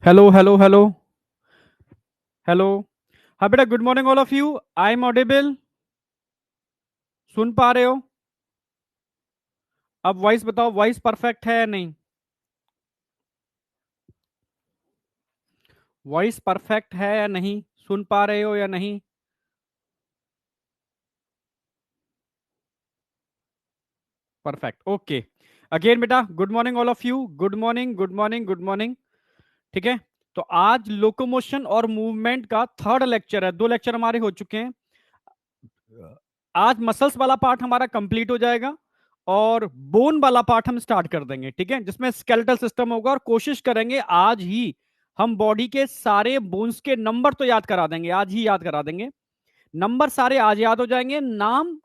Hello hello hello hello. हाँ बेटा, good morning all of you. I am audible? सुन पा रहे हो? अब वॉइस बताओ, वॉइस परफेक्ट है या नहीं? वॉइस परफेक्ट है या नहीं? सुन पा रहे हो या नहीं? Perfect, okay. अगेन बेटा, good morning all of you. Good morning, good morning, good morning. ठीक है। तो आज लोकोमोशन और मूवमेंट का थर्ड लेक्चर है। दो लेक्चर हमारे हो चुके हैं। आज मसल्स वाला पार्ट हमारा कंप्लीट हो जाएगा और बोन वाला पार्ट हम स्टार्ट कर देंगे, ठीक है, जिसमें स्केलेटल सिस्टम होगा। और कोशिश करेंगे आज ही हम बॉडी के सारे बोन्स के नंबर तो याद करा देंगे, आज ही याद करा देंगे। नंबर सारे आज याद हो जाएंगे, नाम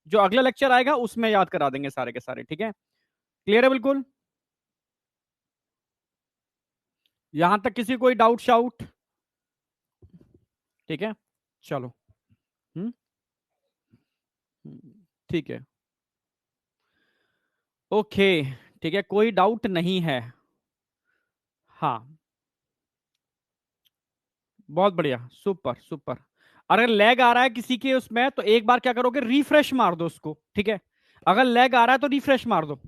जो अगला लेक्चर आएगा उसमें याद करा देंगे सारे के सारे, ठीक है। क्लियर है बिल्कुल? यहां तक किसी कोई डाउट शाउट? ठीक है, चलो। हम्म ठीक है, ओके। ठीक है, कोई डाउट नहीं है। हाँ, बहुत बढ़िया, सुपर सुपर। अगर लैग आ रहा है किसी के उसमें तो एक बार क्या करोगे, रिफ्रेश मार दो उसको, ठीक है। अगर लैग आ रहा है तो रिफ्रेश मार दो।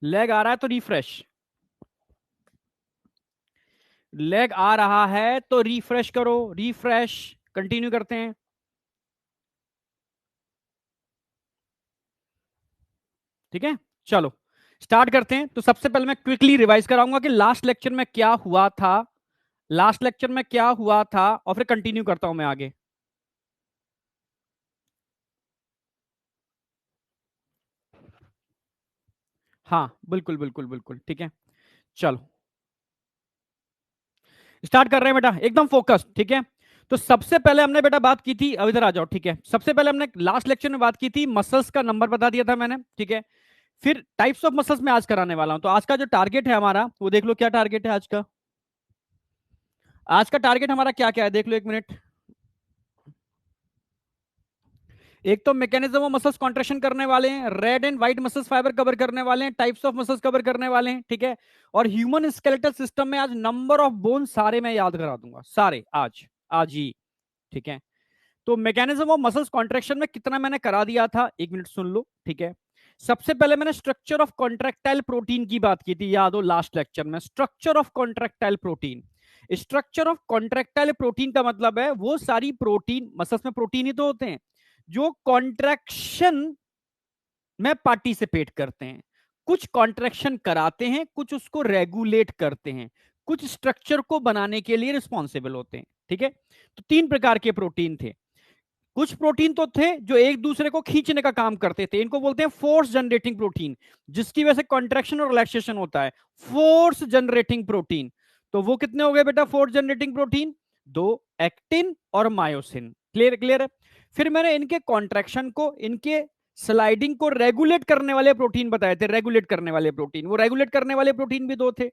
लैग आ रहा है तो रिफ्रेश। लैग आ रहा है तो रिफ्रेश करो, रिफ्रेश। कंटिन्यू करते हैं। ठीक है, चलो स्टार्ट करते हैं। तो सबसे पहले मैं क्विकली रिवाइज कराऊंगा कि लास्ट लेक्चर में क्या हुआ था। लास्ट लेक्चर में क्या हुआ था और फिर कंटिन्यू करता हूं मैं आगे। हाँ बिल्कुल बिल्कुल बिल्कुल, ठीक है। चलो स्टार्ट कर रहे हैं बेटा, एकदम फोकस, ठीक है। तो सबसे पहले हमने बेटा बात की थी, अब इधर आ जाओ, ठीक है। सबसे पहले हमने लास्ट लेक्चर में बात की थी, मसल्स का नंबर बता दिया था मैंने, ठीक है। फिर टाइप्स ऑफ मसल्स में आज कराने वाला हूं। तो आज का जो टारगेट है हमारा, वो देख लो क्या टारगेट है आज का। आज का टारगेट हमारा क्या क्या है, देख लो एक मिनट। एक तो मैकेनिज्म ऑफ मसल्स कॉन्ट्रेक्शन करने वाले हैं, red and white muscles fibre cover करने वाले हैं, टाइप्स ऑफ मसल्स कवर करने वाले हैं, ठीक है। और ह्यूमन स्केलेटल सिस्टम में आज नंबर ऑफ बोन सारे मैं याद करा दूंगा, सारे आज, आज ही, ठीक है। तो मैकेनिज्म ऑफ मसल्स कॉन्ट्रैक्शन में कितना मैंने करा दिया था, एक मिनट सुन लो, ठीक है। सबसे पहले मैंने स्ट्रक्चर ऑफ कॉन्ट्रैक्टाइल प्रोटीन की बात की थी, याद हो लास्ट लेक्चर में। Structure of contractile protein, structure of contractile protein का मतलब है वो सारी प्रोटीन, मसल्स में प्रोटीन ही तो होते हैं, जो कॉन्ट्रैक्शन में पार्टिसिपेट करते हैं। कुछ कॉन्ट्रैक्शन कराते हैं, कुछ उसको रेगुलेट करते हैं, कुछ स्ट्रक्चर को बनाने के लिए रिस्पॉन्सिबल होते हैं, ठीक है। तो तीन प्रकार के प्रोटीन थे। कुछ प्रोटीन तो थे जो एक दूसरे को खींचने का काम करते थे, इनको बोलते हैं फोर्स जनरेटिंग प्रोटीन, जिसकी वजह से कॉन्ट्रैक्शन और रिलैक्सेशन होता है। फोर्स जनरेटिंग प्रोटीन, तो वो कितने हो गए बेटा फोर्स जनरेटिंग प्रोटीन? दो, एक्टिन और मायोसिन। क्लियर क्लियर है। फिर मैंने इनके कॉन्ट्रैक्शन को, इनके स्लाइडिंग को रेगुलेट करने वाले प्रोटीन बताए थे। रेगुलेट करने वाले प्रोटीन, वो रेगुलेट करने वाले प्रोटीन भी दो थे,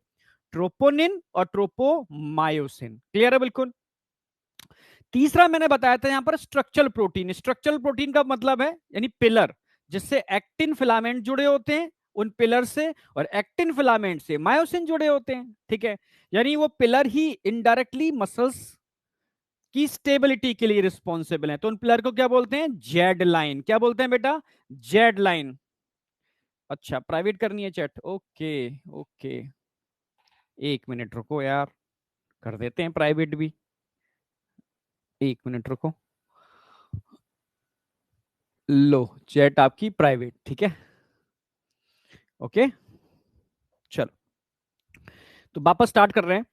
ट्रोपोनिन और ट्रोपोमायोसिन। क्लियर है बिल्कुल। तीसरा मैंने बताया था यहां पर स्ट्रक्चरल प्रोटीन। स्ट्रक्चरल प्रोटीन का मतलब है यानी पिलर, जिससे एक्टिन फिलामेंट जुड़े होते हैं उन पिलर से, और एक्टिन फिलामेंट से मायोसिन जुड़े होते हैं, ठीक है। यानी वो पिलर ही इनडायरेक्टली मसल्स की स्टेबिलिटी के लिए रिस्पॉन्सिबल है। तो उन पिलर को क्या बोलते हैं? Z line. क्या बोलते हैं बेटा? Z line. अच्छा, प्राइवेट करनी है चैट, ओके ओके। एक मिनट रुको यार, कर देते हैं प्राइवेट भी। एक मिनट रुको, लो चैट आपकी प्राइवेट, ठीक है, ओके। चलो, तो वापस स्टार्ट कर रहे हैं,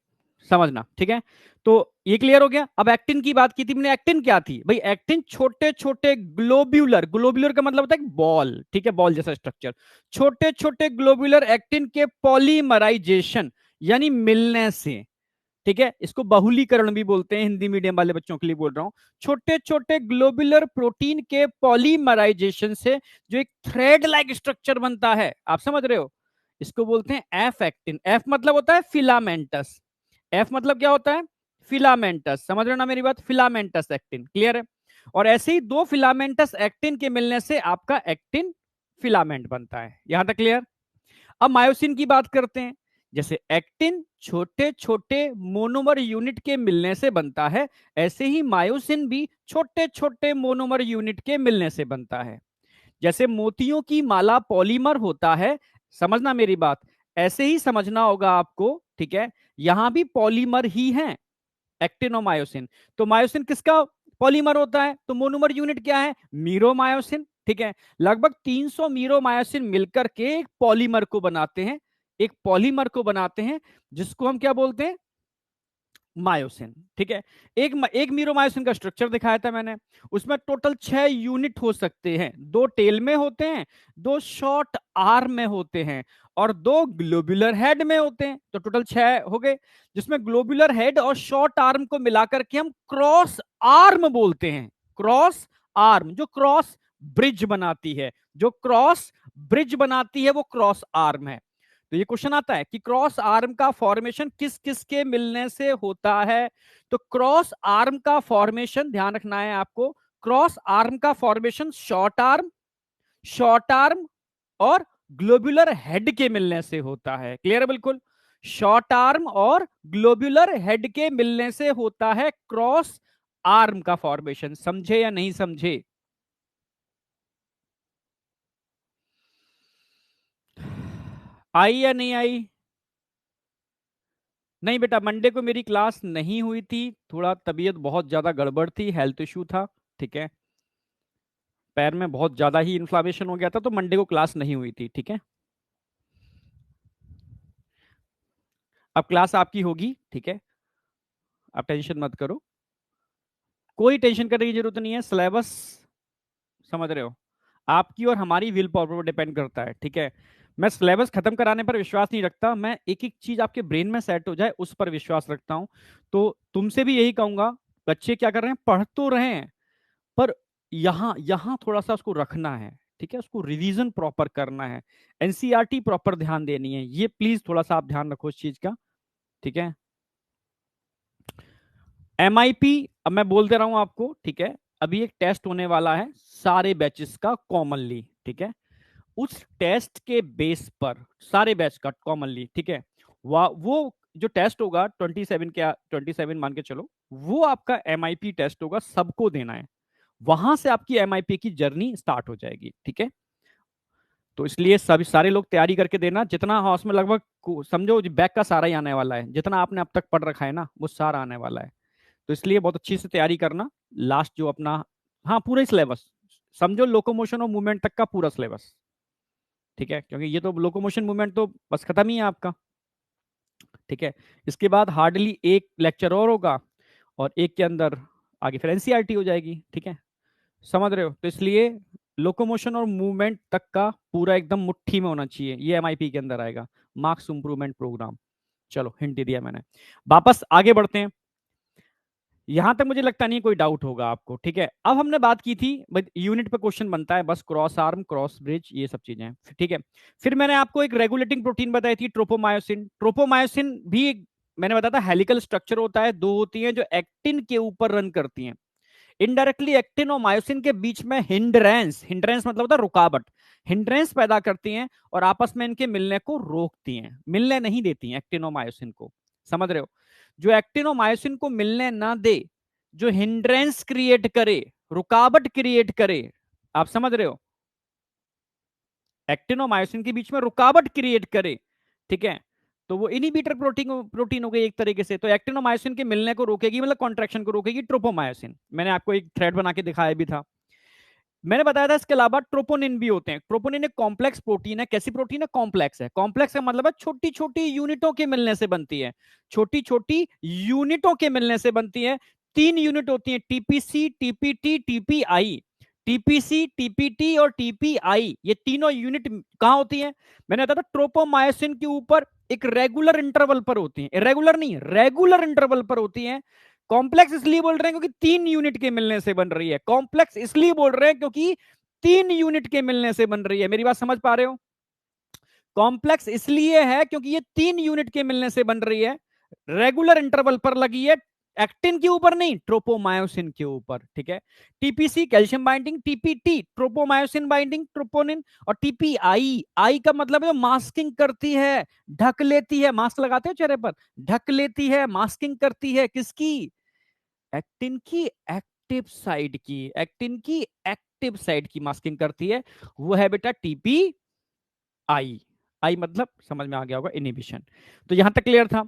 समझना, ठीक है। तो ये क्लियर हो गया। अब एक्टिन की बात की थी मैंने। एक्टिन क्या थी भाई? एक्टिन छोटे छोटे ग्लोब्यूलर, ग्लोब्यूलर का मतलब होता है बॉल, ठीक है, बॉल जैसा स्ट्रक्चर। छोटे छोटे ग्लोब्यूलर एक्टिन के पॉलीमराइजेशन यानी मिलने से, ठीक है, इसको बहुलीकरण भी बोलते हैं, हिंदी मीडियम वाले बच्चों के लिए बोल रहा हूं। छोटे छोटे ग्लोबुलर प्रोटीन के पॉलीमराइजेशन से जो एक थ्रेड लाइक स्ट्रक्चर बनता है, आप समझ रहे हो, इसको बोलते हैं एफ एक्टिन। एफ मतलब होता है फिलामेंटस। एफ मतलब क्या होता है? फिलामेंटस। समझ रहे हो ना मेरी बात? Filamentous actin. क्लियर है। और ऐसे ही दो फिलामेंटस एक्टिन के मिलने से आपका एक्टिन फिलामेंट बनता है। यहां तक क्लियर। अब मायोसिन की बात करते हैं। जैसे एक्टिन छोटे छोटे मोनोमर यूनिट के मिलने से बनता है, ऐसे ही मायोसिन भी छोटे छोटे मोनोमर यूनिट के मिलने से बनता है। जैसे मोतियों की माला पॉलीमर होता है, समझना मेरी बात, ऐसे ही समझना होगा आपको, ठीक है। यहां भी पॉलीमर ही है, एक्टिन और मायोसिन। तो मायोसिन किसका पॉलीमर होता है? तो मोनोमर यूनिट क्या है? मीरोमायोसिन, ठीक है। लगभग 300 मीरोमायोसिन मिलकर के एक पॉलीमर को बनाते हैं, एक पॉलीमर को बनाते हैं, जिसको हम क्या बोलते हैं? मायोसिन, ठीक है। एक मीरोमायोसिन का स्ट्रक्चर दिखाया था मैंने, उसमें टोटल 6 यूनिट हो सकते हैं। 2 टेल में होते हैं, 2 शॉर्ट आर्म में होते हैं, और 2 ग्लोबुलर हेड में होते हैं। तो टोटल 6 हो गए, जिसमें ग्लोबुलर हेड और शॉर्ट आर्म को मिलाकर के हम क्रॉस आर्म बोलते हैं। क्रॉस आर्म, जो क्रॉस ब्रिज बनाती है, जो क्रॉस ब्रिज बनाती है वो क्रॉस आर्म है। तो ये क्वेश्चन आता है कि क्रॉस आर्म का फॉर्मेशन किस किस के मिलने से होता है? तो क्रॉस आर्म का फॉर्मेशन ध्यान रखना है आपको, क्रॉस आर्म का फॉर्मेशन शॉर्ट आर्म और ग्लोबुलर हेड के मिलने से होता है। क्लियर है बिल्कुल? शॉर्ट आर्म और ग्लोबुलर हेड के मिलने से होता है क्रॉस आर्म का फॉर्मेशन। समझे या नहीं समझे? आई या नहीं आई? नहीं बेटा, मंडे को मेरी क्लास नहीं हुई थी, थोड़ा तबीयत बहुत ज्यादा गड़बड़ थी, हेल्थ इशू था, ठीक है। पैर में बहुत ज्यादा ही इन्फ्लामेशन हो गया था, तो मंडे को क्लास नहीं हुई थी, ठीक है। अब क्लास आपकी होगी, ठीक है। आप टेंशन मत करो, कोई टेंशन करने की जरूरत नहीं है। सिलेबस समझ रहे हो, आपकी और हमारी विल पावर पर डिपेंड करता है, ठीक है। मैं सिलेबस खत्म कराने पर विश्वास नहीं रखता, मैं एक एक चीज आपके ब्रेन में सेट हो जाए उस पर विश्वास रखता हूं। तो तुमसे भी यही कहूंगा, बच्चे क्या कर रहे हैं, पढ़ तो रहे हैं, पर यहां यहां थोड़ा सा उसको रखना है, ठीक है। उसको रिवीजन प्रॉपर करना है, एनसीईआरटी प्रॉपर ध्यान देनी है, ये प्लीज थोड़ा सा आप ध्यान रखो इस चीज का, ठीक है। एमआईपी, अब मैं बोल दे रहा हूं आपको, ठीक है। अभी एक टेस्ट होने वाला है सारे बैचेस का कॉमनली, ठीक है। उस टेस्ट के बेस पर सारे बैच का कॉमनली, ठीक है, वो जो टेस्ट होगा 27 के 27 मान के चलो, वो आपका एमआईपी टेस्ट होगा, सबको देना है। वहां से आपकी एमआईपी की जर्नी स्टार्ट हो जाएगी, ठीक है। तो इसलिए सभी सारे लोग तैयारी करके देना, जितना हाउस में लगभग समझो बैक का सारा ही आने वाला है, जितना आपने अब तक पढ़ रखा है ना वो सारा आने वाला है। तो इसलिए बहुत अच्छी से तैयारी करना। लास्ट जो अपना, हाँ पूरा ही सिलेबस समझो, लोकोमोशन और मूवमेंट तक का पूरा सिलेबस, ठीक है, क्योंकि ये तो लोकोमोशन मूवमेंट तो बस खत्म ही है आपका, ठीक है। इसके बाद हार्डली एक लेक्चर और होगा, और एक के अंदर आगे फिर एनसीईआरटी हो जाएगी, ठीक है। समझ रहे हो? तो इसलिए लोकोमोशन और मूवमेंट तक का पूरा एकदम मुट्ठी में होना चाहिए, ये एमआईपी के अंदर आएगा, मार्क्स इंप्रूवमेंट प्रोग्राम। चलो हिंट दे दिया मैंने, वापस आगे बढ़ते हैं। यहां तक मुझे लगता नहीं कोई डाउट होगा आपको, ठीक है। अब हमने बात की थी यूनिट पे क्वेश्चन बनता है बस, क्रॉस आर्म, क्रॉस ब्रिज, ये सब चीजें, ठीक है। फिर मैंने आपको एक रेगुलेटिंग प्रोटीन बताई थी, ट्रोपोमायोसिन। ट्रोपोमायोसिन भी मैंने बताया था हेलिकल स्ट्रक्चर होता है, 2 होती हैं जो एक्टिन के ऊपर रन करती हैं। इनडायरेक्टली एक्टिन और मायोसिन के बीच में हिंड्रेंस, हिंड्रेंस मतलब होता है रुकावट, हिंड्रेंस पैदा करती हैं और आपस में इनके मिलने को रोकती हैं, मिलने नहीं देती हैं एक्टिन और मायोसिन को। समझ रहे हो? जो एक्टिन और मायोसिन को मिलने ना दे, जो हिंड्रेंस क्रिएट करे, रुकावट क्रिएट करे, आप समझ रहे हो, एक्टिन और मायोसिन के बीच में रुकावट क्रिएट करे, ठीक है, तो वो इनिबिटर प्रोटीन प्रोटीन हो गई एक तरीके से। तो एक्टिन और मायोसिन के मिलने को रोकेगी, मतलब कॉन्ट्रैक्शन को रोकेगी ट्रोपोमायोसिन। मैंने आपको एक थ्रेड बना के दिखाया भी था। मैंने बताया था इसके अलावा ट्रोपोनिन भी होते हैं। ट्रोपोनिन एक कॉम्प्लेक्स प्रोटीन है। कैसी प्रोटीन है? कॉम्प्लेक्स है। कॉम्प्लेक्स का मतलब है छोटी छोटी यूनिटों के मिलने से बनती है, छोटी छोटी यूनिटों के मिलने से बनती है। 3 यूनिट होती है, TPC, TPT, TPI. TPC, TPT और टीपीआई, ये तीनों यूनिट कहां होती है? मैंने बताया था ट्रोपोमायोसिन के ऊपर एक रेगुलर इंटरवल पर होती है, इरेगुलर नहीं, रेगुलर इंटरवल पर होती है। कॉम्प्लेक्स इसलिए बोल रहे हैं क्योंकि 3 यूनिट के मिलने से बन रही है। कॉम्प्लेक्स इसलिए बोल रहे हैं क्योंकि 3 यूनिट के मिलने से बन रही है। मेरी बात समझ पा रहे हो? कॉम्प्लेक्स इसलिए है क्योंकि ये 3 यूनिट के मिलने से बन रही है, रेगुलर इंटरवल पर लगी है, एक्टिन के ऊपर नहीं, ट्रोपोमायोसिन के ऊपर, ठीक है। TPC calcium binding, TPT tropomyosin binding troponin, और टीपीआई, आई का मतलब है मास्किंग करती है, ढक लेती है, मास्क लगाते हो चेहरे पर, ढक लेती है, मास्किंग करती है, किसकी? एक्टिन की एक्टिव साइड की, एक्टिन की एक्टिव साइड की मास्किंग करती है, वो है बेटा टीपी आई। आई मतलब समझ में आ गया होगा, इनिबिशन। तो यहां तक क्लियर था।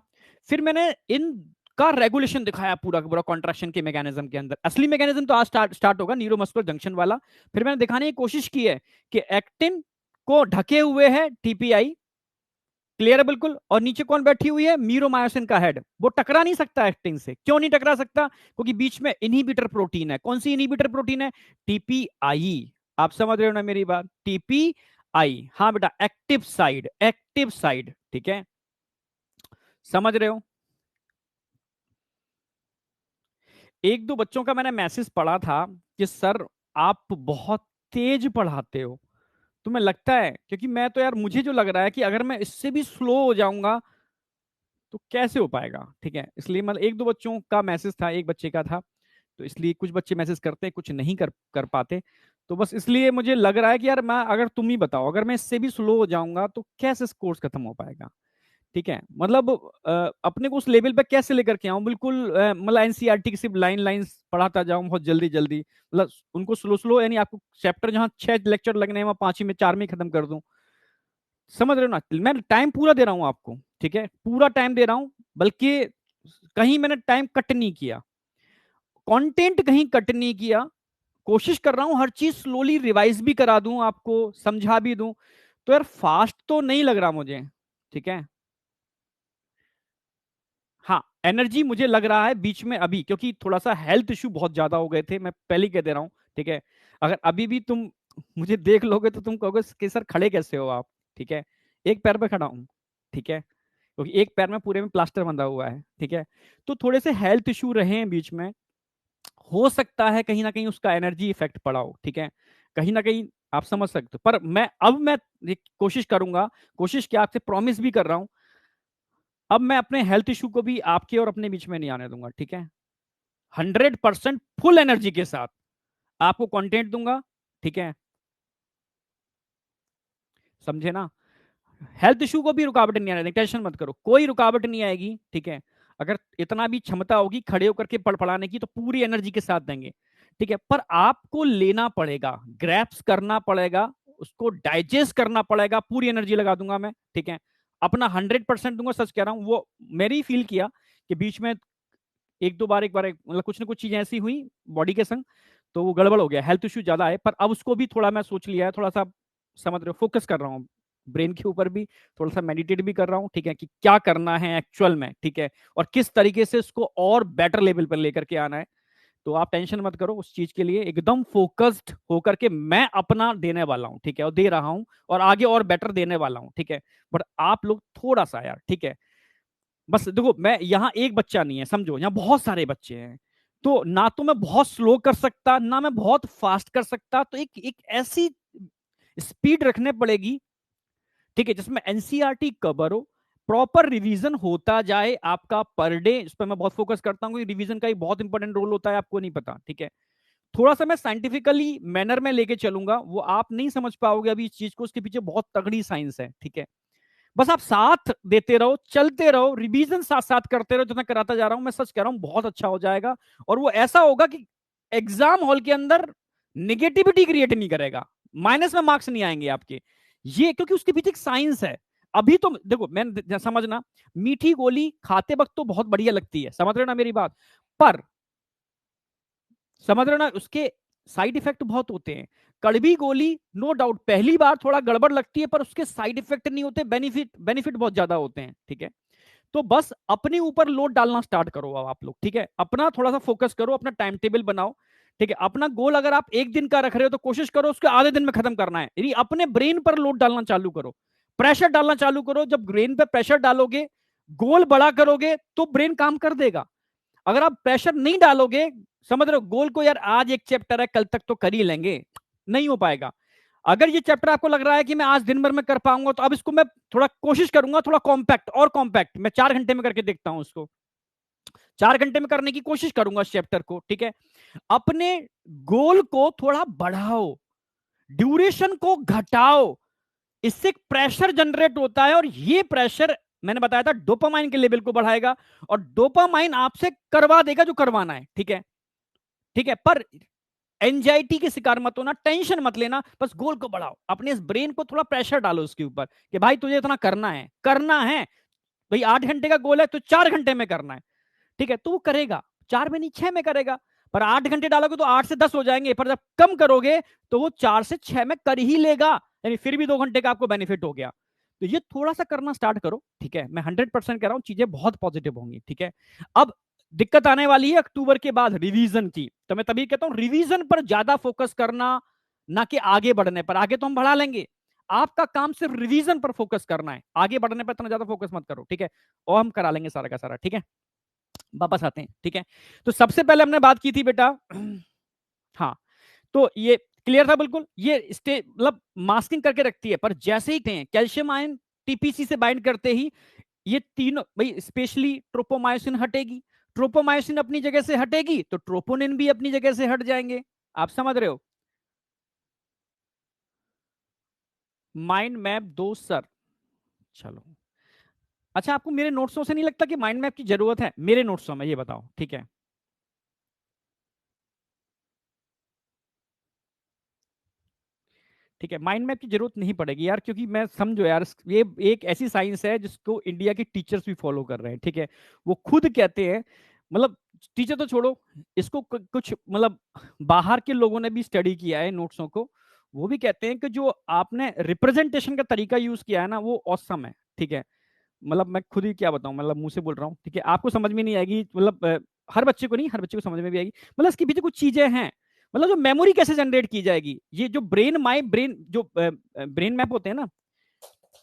फिर मैंने इन का रेगुलेशन दिखाया पूरा पूरा कॉन्ट्रैक्शन के मैकेनिज्म के अंदर। असली मैकेनिज्म तो आज स्टार्ट होगा, न्यूरोमस्कुलर जंक्शन वाला। फिर मैंने दिखाने की कोशिश की है कि एक्टिन को ढके हुए है टीपीआई, क्लियर है बिल्कुल, और नीचे कौन बैठी हुई है? मीरोमायोसिन का हेड। वो टकरा नहीं सकता एक्टिन से। क्यों नहीं टकरा सकता? क्योंकि बीच में इनहिबिटर प्रोटीन है। कौन सी इनहिबिटर प्रोटीन है? टीपीआई। आप समझ रहे हो ना मेरी बात? टीपीआई, हाँ बेटा, एक्टिव साइड, एक्टिव साइड, ठीक है, समझ रहे हो? एक दो बच्चों का मैंने मैसेज पढ़ा था कि सर आप बहुत तेज पढ़ाते हो। तुम्हें लगता है, क्योंकि मैं तो यार, मुझे जो लग रहा है कि अगर मैं इससे भी स्लो हो जाऊंगा तो कैसे हो पाएगा, ठीक है। इसलिए मतलब एक दो बच्चों का मैसेज था, एक बच्चे का था, तो इसलिए कुछ बच्चे मैसेज करते हैं, कुछ नहीं कर कर पाते। तो बस इसलिए मुझे लग रहा है कि यार मैं, अगर तुम ही बताओ, अगर मैं इससे भी स्लो हो जाऊंगा तो कैसे कोर्स खत्म हो पाएगा, ठीक है। मतलब अपने को उस लेवल पे कैसे लेकर के आऊं, बिल्कुल मतलब एनसीईआरटी की सिर्फ लाइन लाइंस पढ़ाता जाऊं बहुत जल्दी जल्दी, मतलब उनको स्लो स्लो, यानी आपको चैप्टर जहां 6 लेक्चर लगने हैं वहां 5 ही में, 4 में ही खत्म कर दूं। समझ रहे हो ना? मैं टाइम पूरा दे रहा हूं आपको, ठीक है, पूरा टाइम दे रहा हूं, बल्कि कहीं मैंने टाइम कट नहीं किया, कंटेंट कहीं कट नहीं किया। कोशिश कर रहा हूं हर चीज स्लोली रिवाइज भी करा दूं, आपको समझा भी दूं। तो यार फास्ट तो नहीं लग रहा मुझे, ठीक है। हाँ, एनर्जी मुझे लग रहा है बीच में अभी, क्योंकि थोड़ा सा हेल्थ इश्यू बहुत ज्यादा हो गए थे, मैं पहले ही कह दे रहा हूं, ठीक है। अगर अभी भी तुम मुझे देख लोगे तो तुम कहोगे कि सर खड़े कैसे हो आप, ठीक है। एक पैर पे खड़ा हूं, ठीक है, क्योंकि एक पैर में पूरे में प्लास्टर बंधा हुआ है, ठीक है। तो थोड़े से हेल्थ इश्यू रहे हैं बीच में, हो सकता है कहीं ना कहीं उसका एनर्जी इफेक्ट पड़ा हो, ठीक है, कहीं ना कहीं, आप समझ सकते हो। पर मैं कोशिश करूंगा, कोशिश क्या, आपसे प्रॉमिस भी कर रहा हूं, अब मैं अपने हेल्थ इशू को भी आपके और अपने बीच में नहीं आने दूंगा, ठीक है। 100% फुल एनर्जी के साथ आपको कंटेंट दूंगा, ठीक है, समझे ना? हेल्थ इशू को भी रुकावट नहीं आने देंगे, टेंशन मत करो, कोई रुकावट नहीं आएगी, ठीक है। अगर इतना भी क्षमता होगी खड़े होकर के पड़पड़ाने की तो पूरी एनर्जी के साथ देंगे, ठीक है। पर आपको लेना पड़ेगा, ग्रैप्स करना पड़ेगा, उसको डाइजेस्ट करना पड़ेगा, पूरी एनर्जी लगा दूंगा मैं, ठीक है, अपना 100% दूंगा, सच कह रहा हूं। वो मेरी फील किया कि बीच में एक बार मतलब कुछ ना कुछ चीजें ऐसी हुई बॉडी के संग, तो वो गड़बड़ हो गया, हेल्थ इश्यू ज्यादा है। पर अब उसको भी थोड़ा मैं सोच लिया है, थोड़ा सा समझ रहे हो, फोकस कर रहा हूँ ब्रेन के ऊपर भी, थोड़ा सा मेडिटेट भी कर रहा हूँ, ठीक है, कि क्या करना है एक्चुअल में, ठीक है, और किस तरीके से इसको और बेटर लेवल पर लेकर के आना है। तो आप टेंशन मत करो उस चीज के लिए, एकदम फोकस्ड होकर के मैं अपना देने वाला हूँ, ठीक है, और दे रहा हूँ, और आगे और बेटर देने वाला हूँ, ठीक है। बट आप लोग थोड़ा सा यार, ठीक है, बस देखो, मैं यहाँ एक बच्चा नहीं है, समझो, यहाँ बहुत सारे बच्चे हैं, तो ना तो मैं बहुत स्लो कर सकता, ना मैं बहुत फास्ट कर सकता, तो एक एक ऐसी स्पीड रखने पड़ेगी, ठीक है, जिसमें एनसीईआरटी कवर हो, प्रॉपर रिवीजन होता जाए आपका पर डे। इस पर मैं बहुत फोकस करता हूँ, रिवीजन का एक बहुत इंपॉर्टेंट रोल होता है, आपको नहीं पता, ठीक है। थोड़ा सा मैं साइंटिफिकली मैनर में लेके चलूंगा, वो आप नहीं समझ पाओगे अभी इस चीज को, उसके पीछे बहुत तगड़ी साइंस है, ठीक है। बस आप साथ देते रहो, चलते रहो, रिवीजन साथ साथ करते रहो, जो मैं कराता जा रहा हूं, मैं सच कह रहा हूं बहुत अच्छा हो जाएगा। और वो ऐसा होगा कि एग्जाम हॉल के अंदर निगेटिविटी क्रिएट नहीं करेगा, माइनस में मार्क्स नहीं आएंगे आपके, ये क्योंकि उसके पीछे एक साइंस है। अभी तो देखो, मैं समझना, मीठी गोली खाते वक्त तो बहुत बढ़िया लगती है, समझ रहे हो ना मेरी बात, पर समझ रहे हो ना, उसके साइड इफेक्ट बहुत होते हैं। कड़वी गोली नो डाउट पहली बार थोड़ा गड़बड़ लगती है, पर उसके साइड इफेक्ट नहीं होते, बेनिफिट बेनिफिट बहुत ज्यादा होते हैं, ठीक है। तो बस अपने ऊपर लोड डालना स्टार्ट करो अब आप लोग, ठीक है, अपना थोड़ा सा फोकस करो, अपना टाइम टेबल बनाओ, ठीक है। अपना गोल अगर आप एक दिन का रख रहे हो तो कोशिश करो उसके आधे दिन में खत्म करना है, यानी अपने ब्रेन पर लोड डालना चालू करो, प्रेशर डालना चालू करो। जब ब्रेन पे प्रेशर डालोगे, गोल बड़ा करोगे, तो ब्रेन काम कर देगा। अगर आप प्रेशर नहीं डालोगे, समझ रहे हो, गोल को यार आज एक चैप्टर है कल तक तो कर ही लेंगे, नहीं हो पाएगा। अगर ये चैप्टर आपको लग रहा है कि मैं आज दिन भर में कर पाऊंगा, तो अब इसको मैं थोड़ा कोशिश करूंगा, थोड़ा कॉम्पैक्ट और कॉम्पैक्ट, मैं 4 घंटे में करके देखता हूं उसको, 4 घंटे में करने की कोशिश करूंगा इस चैप्टर को, ठीक है। अपने गोल को थोड़ा बढ़ाओ, ड्यूरेशन को घटाओ, इससे प्रेशर जनरेट होता है और ये प्रेशर मैंने बताया था डोपामाइन के लेवल को बढ़ाएगा और डोपामाइन आपसे करवा देगा जो करवाना है, ठीक है। ठीक है, पर एंजाइटी के शिकार मत होना, टेंशन मत लेना, बस गोल को बढ़ाओ, अपने इस ब्रेन को थोड़ा प्रेशर डालो उसके ऊपर कि भाई तुझे इतना करना है, करना है भाई, 8 घंटे का गोल है तो 4 घंटे में करना है, ठीक है। तो वो करेगा, 4 में नहीं 6 में करेगा, पर 8 घंटे डालोगे तो 8 से 10 हो जाएंगे, पर जब कम करोगे तो वो 4 से 6 में कर ही लेगा, यानी फिर भी 2 घंटे का आपको बेनिफिट हो गया। तो ये थोड़ा सा करना स्टार्ट करो, ठीक है। मैं 100% कह रहा हूं, चीजें बहुत पॉजिटिव होंगी, ठीक है। अब दिक्कत आने वाली है अक्टूबर के बाद रिवीजन की, तो मैं तभी कहता हूं रिवीजन पर ज्यादा फोकस करना, ना कि आगे बढ़ने पर। आगे तो हम बढ़ा लेंगे, आपका काम सिर्फ रिवीजन पर फोकस करना है, आगे बढ़ने पर इतना ज्यादा फोकस मत करो, ठीक है। और हम करा लेंगे सारा का सारा, ठीक है। वापस आते हैं, ठीक है। तो सबसे पहले हमने बात की थी बेटा, हाँ, तो ये क्लियर था बिल्कुल, ये स्टे मतलब मास्किंग करके रखती है, पर जैसे ही कैल्शियम आयन टीपीसी से बाइंड करते ही ये तीनों भाई स्पेशली ट्रोपोमायोसिन हटेगी, ट्रोपोमायोसिन अपनी जगह से हटेगी तो ट्रोपोनिन भी अपनी जगह से हट जाएंगे। आप समझ रहे हो? माइंड मैप दो सर, चलो। अच्छा, आपको मेरे नोट्सों से नहीं लगता कि माइंड मैप की जरूरत है? मेरे नोट्सों में ये बताओ, ठीक है। ठीक है, माइंड मैप की जरूरत नहीं पड़ेगी यार, क्योंकि मैं समझो यार, ये एक ऐसी साइंस है जिसको इंडिया के टीचर्स भी फॉलो कर रहे हैं, ठीक है। वो खुद कहते हैं, मतलब टीचर तो छोड़ो, इसको कुछ मतलब बाहर के लोगों ने भी स्टडी किया है नोट्सों को, वो भी कहते हैं कि जो आपने रिप्रेजेंटेशन का तरीका यूज किया है ना, वो ऑसम है, ठीक है। मतलब मैं खुद ही क्या बताऊं, मतलब मुंह से बोल रहा हूँ, ठीक है। आपको समझ में नहीं आएगी, मतलब हर बच्चे को नहीं, हर बच्चे को समझ में भी आएगी, मतलब इसके पीछे कुछ चीजें हैं। मतलब जो मेमोरी कैसे जनरेट की जाएगी, ये जो ब्रेन माई ब्रेन जो ब्रेन मैप होते हैं ना,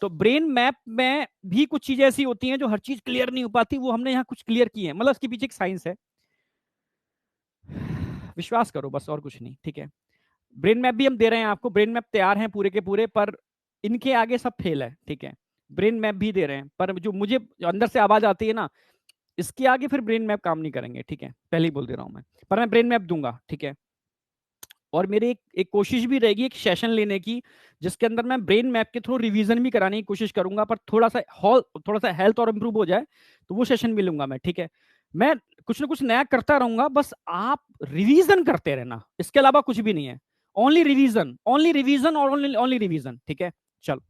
तो ब्रेन मैप में भी कुछ चीजें ऐसी होती हैं जो हर चीज क्लियर नहीं हो पाती, वो हमने यहाँ कुछ क्लियर की है, मतलब इसके पीछे एक साइंस है, विश्वास करो बस, और कुछ नहीं, ठीक है। ब्रेन मैप भी हम दे रहे हैं आपको, ब्रेन मैप तैयार हैं पूरे के पूरे, पर इनके आगे सब फेल है, ठीक है। ब्रेन मैप भी दे रहे हैं, पर जो मुझे अंदर से आवाज आती है ना, इसके आगे फिर ब्रेन मैप काम नहीं करेंगे, ठीक है, पहले ही बोल दे रहा हूं मैं। पर मैं ब्रेन मैप दूंगा, ठीक है। और मेरी एक कोशिश भी रहेगी एक सेशन लेने की, जिसके अंदर मैं ब्रेन मैप के थ्रू रिवीजन भी कराने की कोशिश करूंगा, पर थोड़ा सा हेल्थ और इंप्रूव हो जाए तो वो सेशन भी लूंगा मैं, ठीक है। मैं कुछ ना कुछ नया करता रहूंगा, बस आप रिवीजन करते रहना, इसके अलावा कुछ भी नहीं है। ओनली रिवीजन, ओनली रिवीजन और ओनली ओनली रिवीजन, ठीक है। चलो,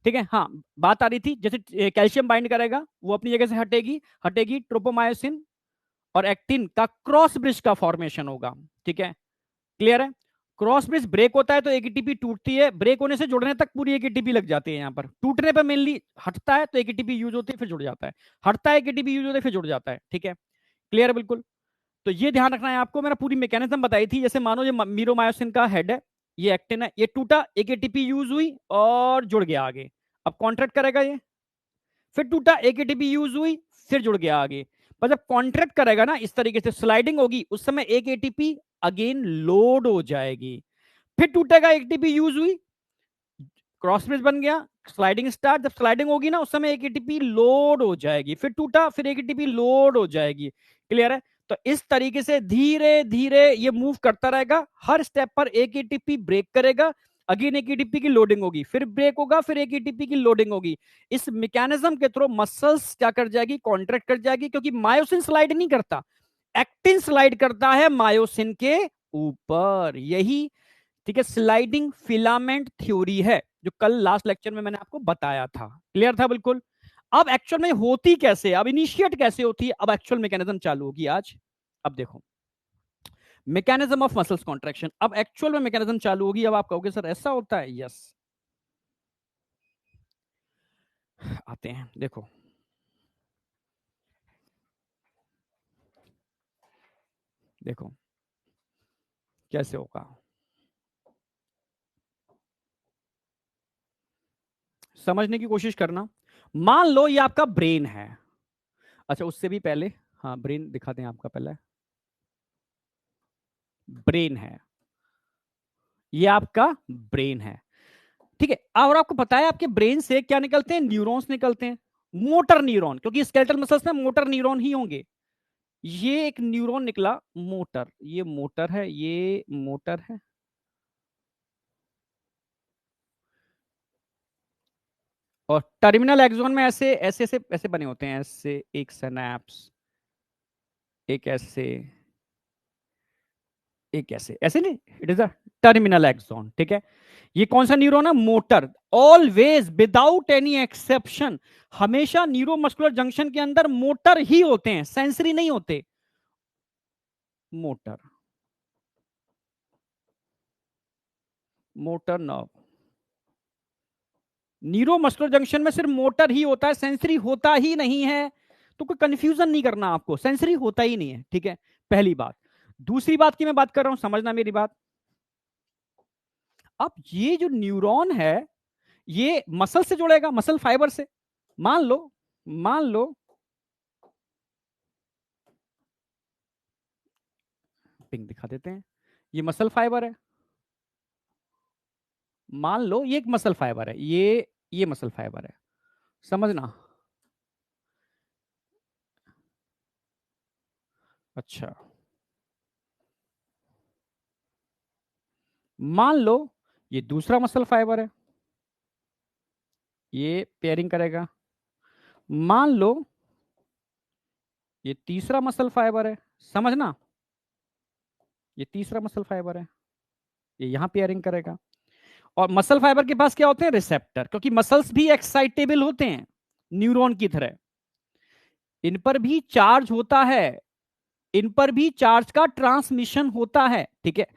ठीक है। हाँ, बात आ रही थी जैसे कैल्शियम बाइंड करेगा, वो अपनी जगह से हटेगी, हटेगी ट्रोपोमायोसिन और एक्टिन का क्रॉस ब्रिज का फॉर्मेशन होगा, ठीक है। क्लियर है? क्रॉस ब्रिज ब्रेक होता है तो एक एटीपी टूटती है, ब्रेक होने से जुड़ने तक पूरी एक एटीपी लग जाती है, यहाँ पर टूटने पर मेनली हटता है तो एक एटीपी यूज होती है फिर जुड़ जाता है, हटता है एक एटीपी यूज होता है फिर जुड़ जाता है, ठीक है। क्लियर है बिल्कुल? तो ये ध्यान रखना है आपको, मैंने पूरी मैकेनिज्म बताई थी। जैसे मानो ये मीरोमायोसिन का हेड है, ये एक्टिन है, ये टूटा, एक एटीपी यूज हुई और जुड़ गया आगे, अब कॉन्ट्रैक्ट करेगा ये, फिर टूटा, एक एटीपी यूज हुई, फिर जुड़ गया आगे। पर जब कॉन्ट्रैक्ट करेगा ना, इस तरीके से स्लाइडिंग होगी, उस समय एक एटीपी अगेन लोड हो जाएगी, फिर टूटेगा, एटीपी यूज हुई, क्रॉस ब्रिज बन गया, स्लाइडिंग स्टार्ट, जब स्लाइडिंग होगी ना, उस समय एक एटीपी लोड हो जाएगी, फिर टूटा, फिर एक एटीपी लोड हो जाएगी। क्लियर है? तो इस तरीके से धीरे धीरे ये मूव करता रहेगा, हर स्टेप पर एक एटीपी ब्रेक करेगा, अगेन एक एटीपी की लोडिंग होगी, फिर ब्रेक होगा, फिर एक एटीपी की लोडिंग होगी। इस मैकेनिज्म के थ्रू मसल्स क्या कर जाएगी, कॉन्ट्रैक्ट कर जाएगी, क्योंकि मायोसिन स्लाइड नहीं करता, एक्टिन स्लाइड करता है मायोसिन के ऊपर। यही, ठीक है, स्लाइडिंग फिलामेंट थ्योरी है, जो कल लास्ट लेक्चर में मैंने आपको बताया था। क्लियर था बिल्कुल? अब एक्चुअल में होती कैसे, अब इनिशिएट कैसे होती है, अब एक्चुअल मैकेनिज्म चालू होगी आज। अब देखो, मैकेनिज्म ऑफ मसल्स कॉन्ट्रैक्शन, अब एक्चुअल में मैकेनिज्म चालू होगी। अब आप कहोगे सर ऐसा होता है? यस, आते हैं, देखो देखो कैसे होगा, समझने की कोशिश करना। मान लो ये आपका ब्रेन है, अच्छा उससे भी पहले, हाँ ब्रेन दिखाते हैं आपका, पहले ब्रेन है, ये आपका ब्रेन है, ठीक है। और आपको पता है आपके ब्रेन से क्या निकलते हैं? न्यूरॉन्स निकलते हैं, मोटर न्यूरॉन, क्योंकि स्केलेटल मसल्स में मोटर न्यूरॉन ही होंगे, ये एक न्यूरॉन निकला मोटर, ये मोटर है, ये मोटर है, और टर्मिनल एक्सॉन में ऐसे ऐसे ऐसे ऐसे बने होते हैं, ऐसे एक सिनैप्स, एक ऐसे, एक ऐसे, ऐसे नहीं, it is a terminal axon, ठीक है। ये कौन सा न्यूरॉन है? Motor. Always without any exception हमेशा न्यूरोमस्कुलर जंक्शन के अंदर मोटर ही होते हैं, सेंसरी नहीं होते। Motor, motor nerve, neuromuscular junction में सिर्फ मोटर ही होता है, सेंसरी होता ही नहीं है। तो कोई कंफ्यूजन नहीं करना आपको, सेंसरी होता ही नहीं है, ठीक है। पहली बात। दूसरी बात की मैं बात कर रहा हूं, समझना मेरी बात। अब ये जो न्यूरॉन है, ये मसल से जुड़ेगा, मसल फाइबर से। मान लो, मान लो, पिंक दिखा देते हैं, ये मसल फाइबर है। मान लो ये एक मसल फाइबर है, ये मसल फाइबर है, समझना। अच्छा, मान लो ये दूसरा मसल फाइबर है, ये पेयरिंग करेगा। मान लो ये तीसरा मसल फाइबर है, समझना, ये तीसरा मसल फाइबर है, ये यहां पेयरिंग करेगा। और मसल फाइबर के पास क्या होते हैं? रिसेप्टर, क्योंकि मसल्स भी एक्साइटेबल होते हैं न्यूरॉन की तरह, इन पर भी चार्ज होता है, इन पर भी चार्ज का ट्रांसमिशन होता है, ठीक है।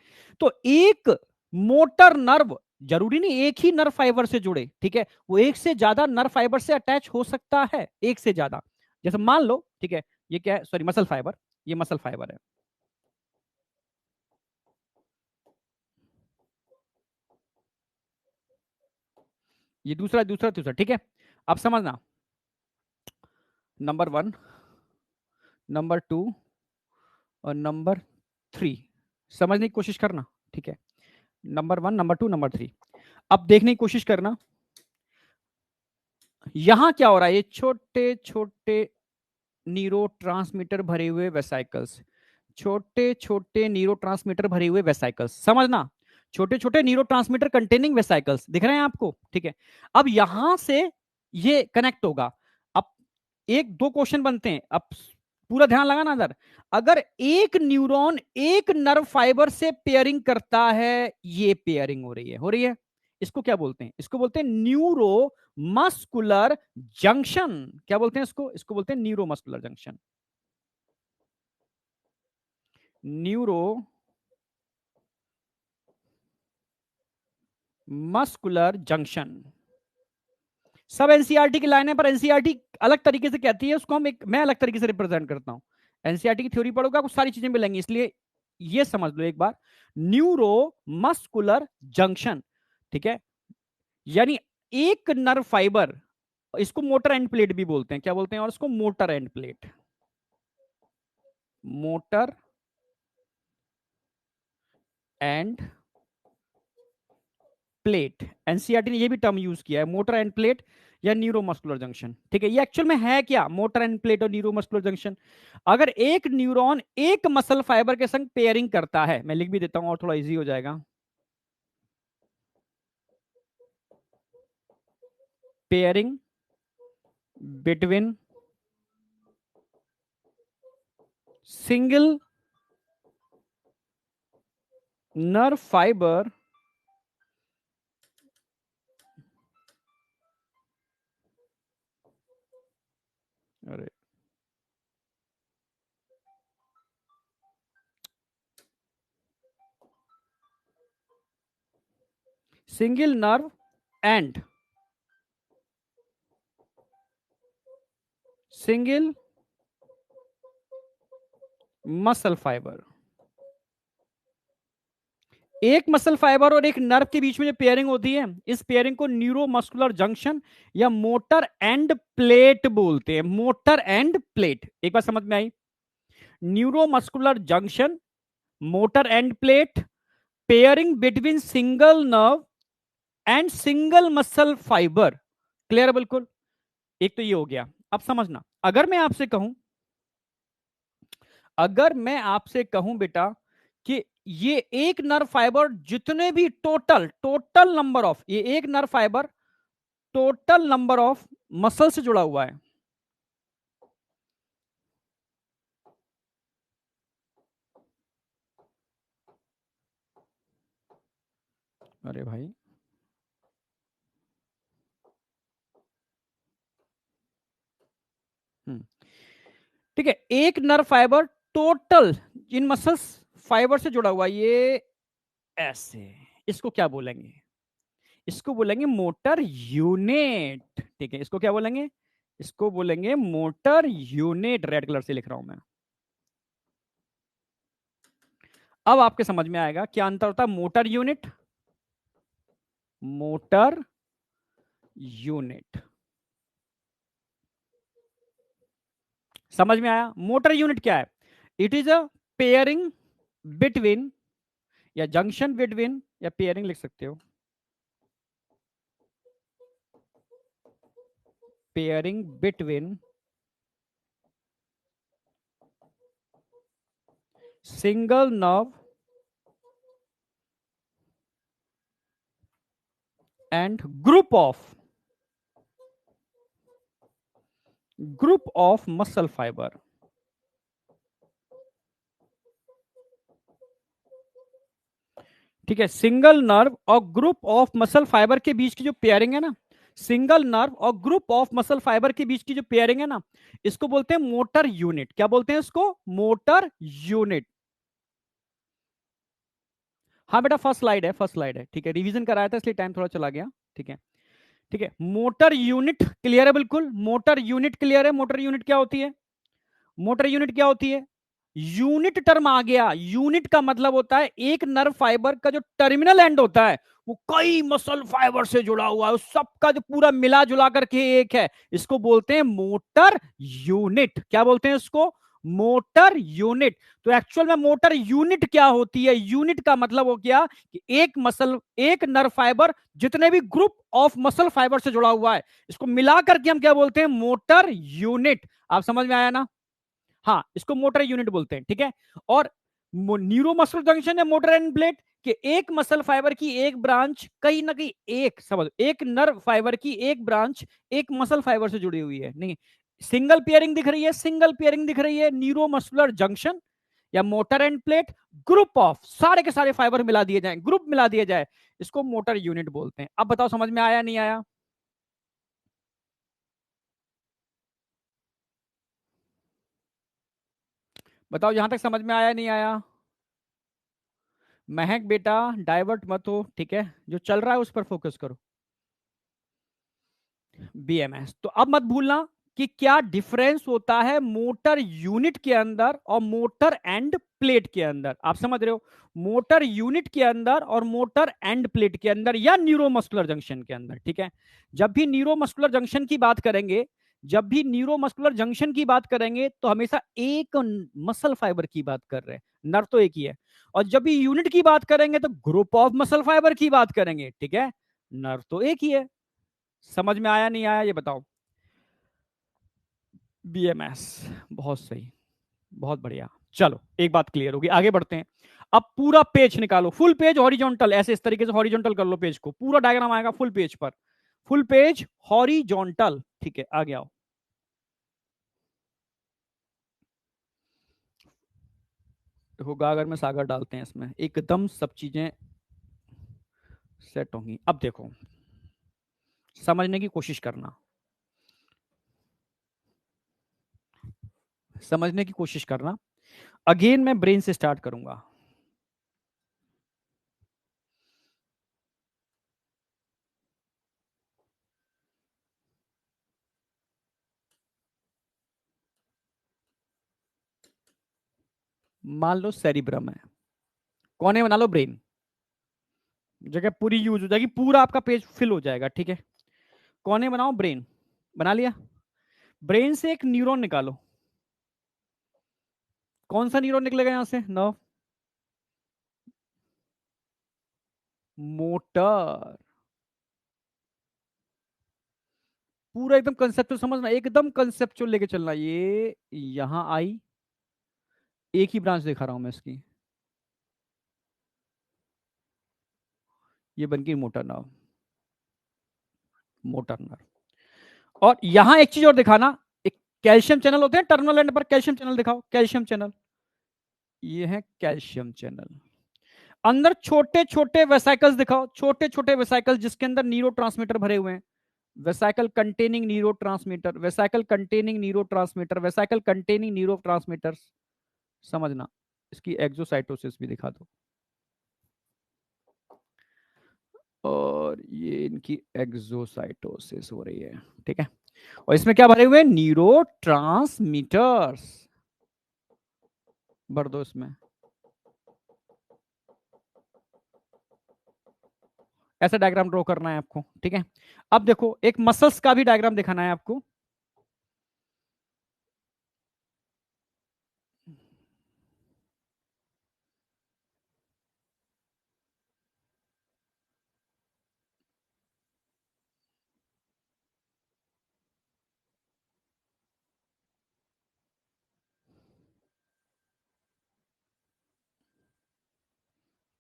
तो एक मोटर नर्व जरूरी नहीं एक ही नर्व फाइबर से जुड़े, ठीक है, वो एक से ज्यादा नर्व फाइबर से अटैच हो सकता है, एक से ज्यादा। जैसे मान लो, ठीक है, ये क्या है? सॉरी, मसल फाइबर, ये मसल फाइबर है, ये दूसरा दूसरा दूसरा, ठीक है। अब समझना, नंबर वन, नंबर टू और नंबर थ्री, समझने की कोशिश करना, ठीक है। Number one, number two, number three. अब देखने की कोशिश करना, यहां क्या हो रहा है? ये छोटे छोटे न्यूरो ट्रांसमीटर भरे हुए वेसाइकल्स, छोटे छोटे न्यूरो ट्रांसमीटर भरे हुए वेसाइकल्स, समझना, छोटे छोटे न्यूरो ट्रांसमीटर कंटेनिंग वेसाइकल्स दिख रहे हैं आपको, ठीक है। अब यहां से ये कनेक्ट होगा। अब एक दो क्वेश्चन बनते हैं, अब पूरा ध्यान लगाना इधर। अगर एक न्यूरॉन एक नर्व फाइबर से पेयरिंग करता है, ये पेयरिंग हो रही है, इसको क्या बोलते हैं? इसको बोलते हैं न्यूरो मस्कुलर जंक्शन। क्या बोलते हैं इसको? इसको बोलते हैं neuro muscular junction, neuro muscular junction. सब एनसीईआरटी की लाइन है, पर एनसीईआरटी अलग तरीके से कहती है उसको, मैं अलग तरीके से रिप्रेजेंट करता हूं। एनसीईआरटी की थ्योरी पढ़ोगे आपको सारी चीजें मिलेंगी, इसलिए ये समझ लो एक बार, न्यूरो मस्कुलर जंक्शन, ठीक है। यानी एक नर्व फाइबर, इसको मोटर एंड प्लेट भी बोलते हैं, क्या बोलते हैं? और इसको motor end plate, motor end plate, NCERT ने ये भी टर्म यूज किया है, मोटर एंड प्लेट या न्यूरोमस्कुलर जंक्शन, ठीक है। ये एक्चुअल में है क्या? मोटर एंड प्लेट और न्यूरोमस्कुलर जंक्शन। अगर एक न्यूरॉन एक मसल फाइबर के संग पेयरिंग करता है, मैं लिख भी देता हूं और थोड़ा इजी हो जाएगा, pairing between single nerve fibre अरे single nerve and single muscle fibre, एक मसल फाइबर और एक नर्व के बीच में जो पेयरिंग होती है, इस पेयरिंग को न्यूरोमस्कुलर जंक्शन या मोटर एंड प्लेट बोलते हैं, मोटर एंड प्लेट। एक बार समझ में आई? Neuromuscular junction, motor end plate, pairing between single nerve and single muscle fibre. Clear? बिल्कुल। एक तो ये हो गया। अब समझना, अगर मैं आपसे कहूं अगर मैं आपसे कहूं बेटा कि ये एक नर्व फाइबर जितने भी टोटल टोटल नंबर ऑफ, ये एक nerve fibre total number of muscle से जुड़ा हुआ है। अरे भाई, ठीक है, एक नर्व फाइबर टोटल इन मसल्स फाइबर से जुड़ा हुआ, ये ऐसे, इसको क्या बोलेंगे? इसको बोलेंगे मोटर यूनिट। ठीक है, इसको क्या बोलेंगे? इसको बोलेंगे मोटर यूनिट। रेड कलर से लिख रहा हूं मैं। अब आपके समझ में आएगा क्या अंतर होता है मोटर यूनिट, मोटर यूनिट। समझ में आया? मोटर यूनिट क्या है? It is a pairing between, या जंक्शन बिटवीन, या पेयरिंग लिख सकते हो, pairing between single nerve and group of muscle fibre. ठीक है, सिंगल नर्व और ग्रुप ऑफ मसल फाइबर के बीच की जो पेयरिंग है ना, सिंगल नर्व और ग्रुप ऑफ मसल फाइबर के बीच की जो पेयरिंग है ना, इसको बोलते हैं मोटर यूनिट। क्या बोलते हैं इसको? Motor unit. हाँ बेटा, फर्स्ट स्लाइड है, फर्स्ट स्लाइड है। ठीक है, रिवीजन कराया था इसलिए टाइम थोड़ा चला गया। ठीक है, ठीक है, मोटर यूनिट क्लियर है? बिल्कुल, मोटर यूनिट क्लियर है। मोटर यूनिट क्या होती है? मोटर यूनिट क्या होती है? यूनिट टर्म आ गया। यूनिट का मतलब होता है एक नर्व फाइबर का जो टर्मिनल एंड होता है वो कई मसल फाइबर से जुड़ा हुआ है, उस सबका जो पूरा मिला जुला करके एक है, इसको बोलते हैं मोटर यूनिट। क्या बोलते हैं इसको? Motor unit. तो एक्चुअल में मोटर यूनिट क्या होती है? यूनिट का मतलब हो गया कि एक मसल, एक नर्व फाइबर जितने भी ग्रुप ऑफ मसल फाइबर से जुड़ा हुआ है, इसको मिलाकर के हम क्या बोलते हैं? Motor unit. आप समझ में आया ना? हाँ, इसको मोटर यूनिट बोलते हैं। ठीक है, और न्यूरोमस्कुलर जंक्शन है मोटर एंड प्लेट कि एक मसल फाइबर की एक ब्रांच कहीं ना कहीं, एक समझ, एक नर्व फाइबर की एक ब्रांच एक मसल फाइबर से जुड़ी हुई है। नहीं, सिंगल पेयरिंग दिख रही है, सिंगल पेयरिंग दिख रही है, न्यूरोमस्कुलर जंक्शन या motor end plate, group of सारे के सारे फाइबर मिला दिए जाए, ग्रुप मिला दिए जाए, इसको मोटर यूनिट बोलते हैं। अब बताओ समझ में आया नहीं आया? बताओ यहां तक समझ में आया नहीं आया? महक बेटा, डाइवर्ट मत हो, ठीक है, जो चल रहा है उस पर फोकस करो। बीएमएस, तो अब मत भूलना कि क्या डिफरेंस होता है मोटर यूनिट के अंदर और मोटर एंड प्लेट के अंदर। आप समझ रहे हो? मोटर यूनिट के अंदर और मोटर एंड प्लेट के अंदर, या न्यूरोमस्कुलर जंक्शन के अंदर। ठीक है, जब भी न्यूरोमस्कुलर जंक्शन की बात करेंगे, जब भी न्यूरोमस्कुलर जंक्शन की बात करेंगे तो हमेशा एक मसल फाइबर की बात कर रहे हैं, नर्व तो एक ही है। और जब भी यूनिट की बात करेंगे तो ग्रुप ऑफ मसल फाइबर की बात करेंगे। ठीक है, नर्व तो एक ही है। समझ में आया नहीं आया ये बताओ? बीएमएस, बहुत सही, बहुत बढ़िया। चलो, एक बात क्लियर होगी, आगे बढ़ते हैं। अब पूरा पेज निकालो, फुल पेज हॉरिजॉन्टल, ऐसे इस तरीके से हॉरिजॉन्टल कर लो पेज को, पूरा डायग्राम आएगा फुल पेज पर, फुल पेज हॉरिजॉन्टल। ठीक है, आगे आओ। देखो, गागर में सागर डालते हैं, इसमें एकदम सब चीजें सेट होंगी। अब देखो, समझने की कोशिश करना, समझने की कोशिश करना। अगेन मैं ब्रेन से स्टार्ट करूंगा। मान लो सेरिब्रम है, कोने बना लो ब्रेन, जगह पूरी यूज हो जाएगी, पूरा आपका पेज फिल हो जाएगा। ठीक है, कोने बनाओ ब्रेन, बना लिया। ब्रेन से एक न्यूरॉन निकालो। कौन सा न्यूरॉन निकलेगा यहां से? Nerve, motor. पूरा एकदम कंसेप्चुअल समझना, एकदम कंसेप्चुअल लेके चलना। ये यहां आई, एक ही ब्रांच दिखा रहा हूं मैं इसकी, ये बन गई मोटर नर्व, मोटर नर्व। और यहां एक चीज और दिखाना, एक कैल्शियम चैनल होते हैं टर्मिनल एंड पर, कैल्शियम चैनल दिखाओ, कैल्शियम चैनल, ये है कैल्शियम चैनल। अंदर छोटे छोटे वेसाइकल्स दिखाओ, छोटे छोटे वेसाइकल्स जिसके अंदर न्यूरोट्रांसमीटर भरे हुए हैं, vesicle containing neurotransmitter, vesicle containing neurotransmitter, vesicle containing neurotransmitter. समझना, इसकी एक्सोसाइटोसिस भी दिखा दो, और ये इनकी एक्सोसाइटोसिस हो रही है, ठीक है। और इसमें क्या भरे हुए हैं, न्यूरो ट्रांसमीटर्स, भर दो इसमें, ऐसा डायग्राम ड्रॉ करना है आपको, ठीक है। अब देखो एक मसल्स का भी डायग्राम दिखाना है आपको।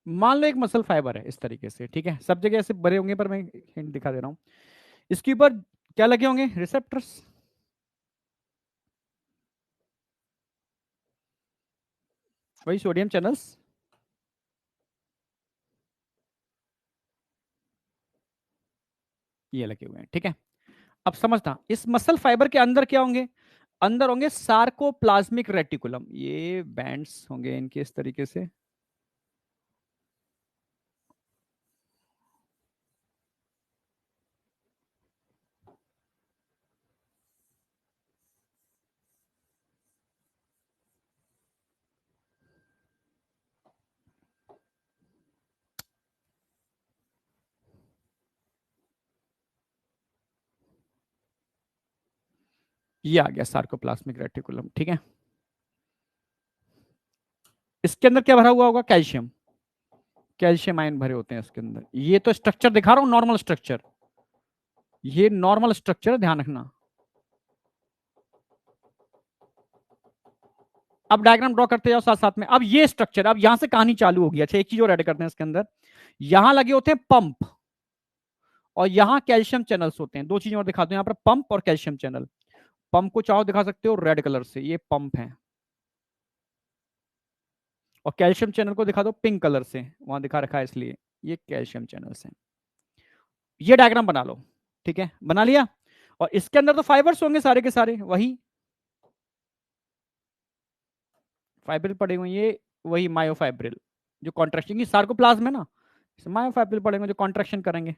मान लो एक मसल फाइबर है इस तरीके से, ठीक है, सब जगह ऐसे भरे होंगे पर मैं हिंट दिखा दे रहा हूं। इसके ऊपर क्या लगे होंगे, रिसेप्टर्स, वही सोडियम चैनल्स, ये लगे हुए हैं, ठीक है। अब समझना इस मसल फाइबर के अंदर क्या होंगे, अंदर होंगे सार्कोप्लाज्मिक रेटिकुलम, ये बैंड्स होंगे इनके इस तरीके से, ये आ गया सार्कोप्लाज्मिक रेटिकुलम, ठीक है। इसके अंदर क्या भरा हुआ होगा, कैल्शियम, कैल्शियम आयन भरे होते हैं इसके अंदर। ये तो स्ट्रक्चर दिखा रहा हूं नॉर्मल स्ट्रक्चर, ये नॉर्मल स्ट्रक्चर, ध्यान रखना। अब डायग्राम ड्रॉ करते जाओ साथ साथ में। अब ये स्ट्रक्चर, अब यहां से कहानी चालू होगी। अच्छा एक चीज और ऐड करते हैं इसके अंदर, यहां लगे होते हैं पंप, और यहां कैल्शियम चैनल्स होते हैं। दो चीजें और दिखाते हैं यहाँ पर, पंप और कैल्शियम चैनल। पंप को चाहो दिखा सकते हो रेड कलर से, ये पंप है, और कैल्शियम चैनल को दिखा दो पिंक कलर से, वहां दिखा रखा है इसलिए, ये कैल्शियम चैनल्स हैं। ये डायग्राम बना लो, ठीक है, बना लिया। और इसके अंदर तो फाइबर्स होंगे सारे के सारे, वही फाइब्रिल पड़े हुए हैं, ये वही मायोफाइब्रिल, जो कॉन्ट्रेक्शन की सार्कोप्लाज्म है ना, मायोफाइब्रिल पड़ेंगे जो कॉन्ट्रेक्शन करेंगे।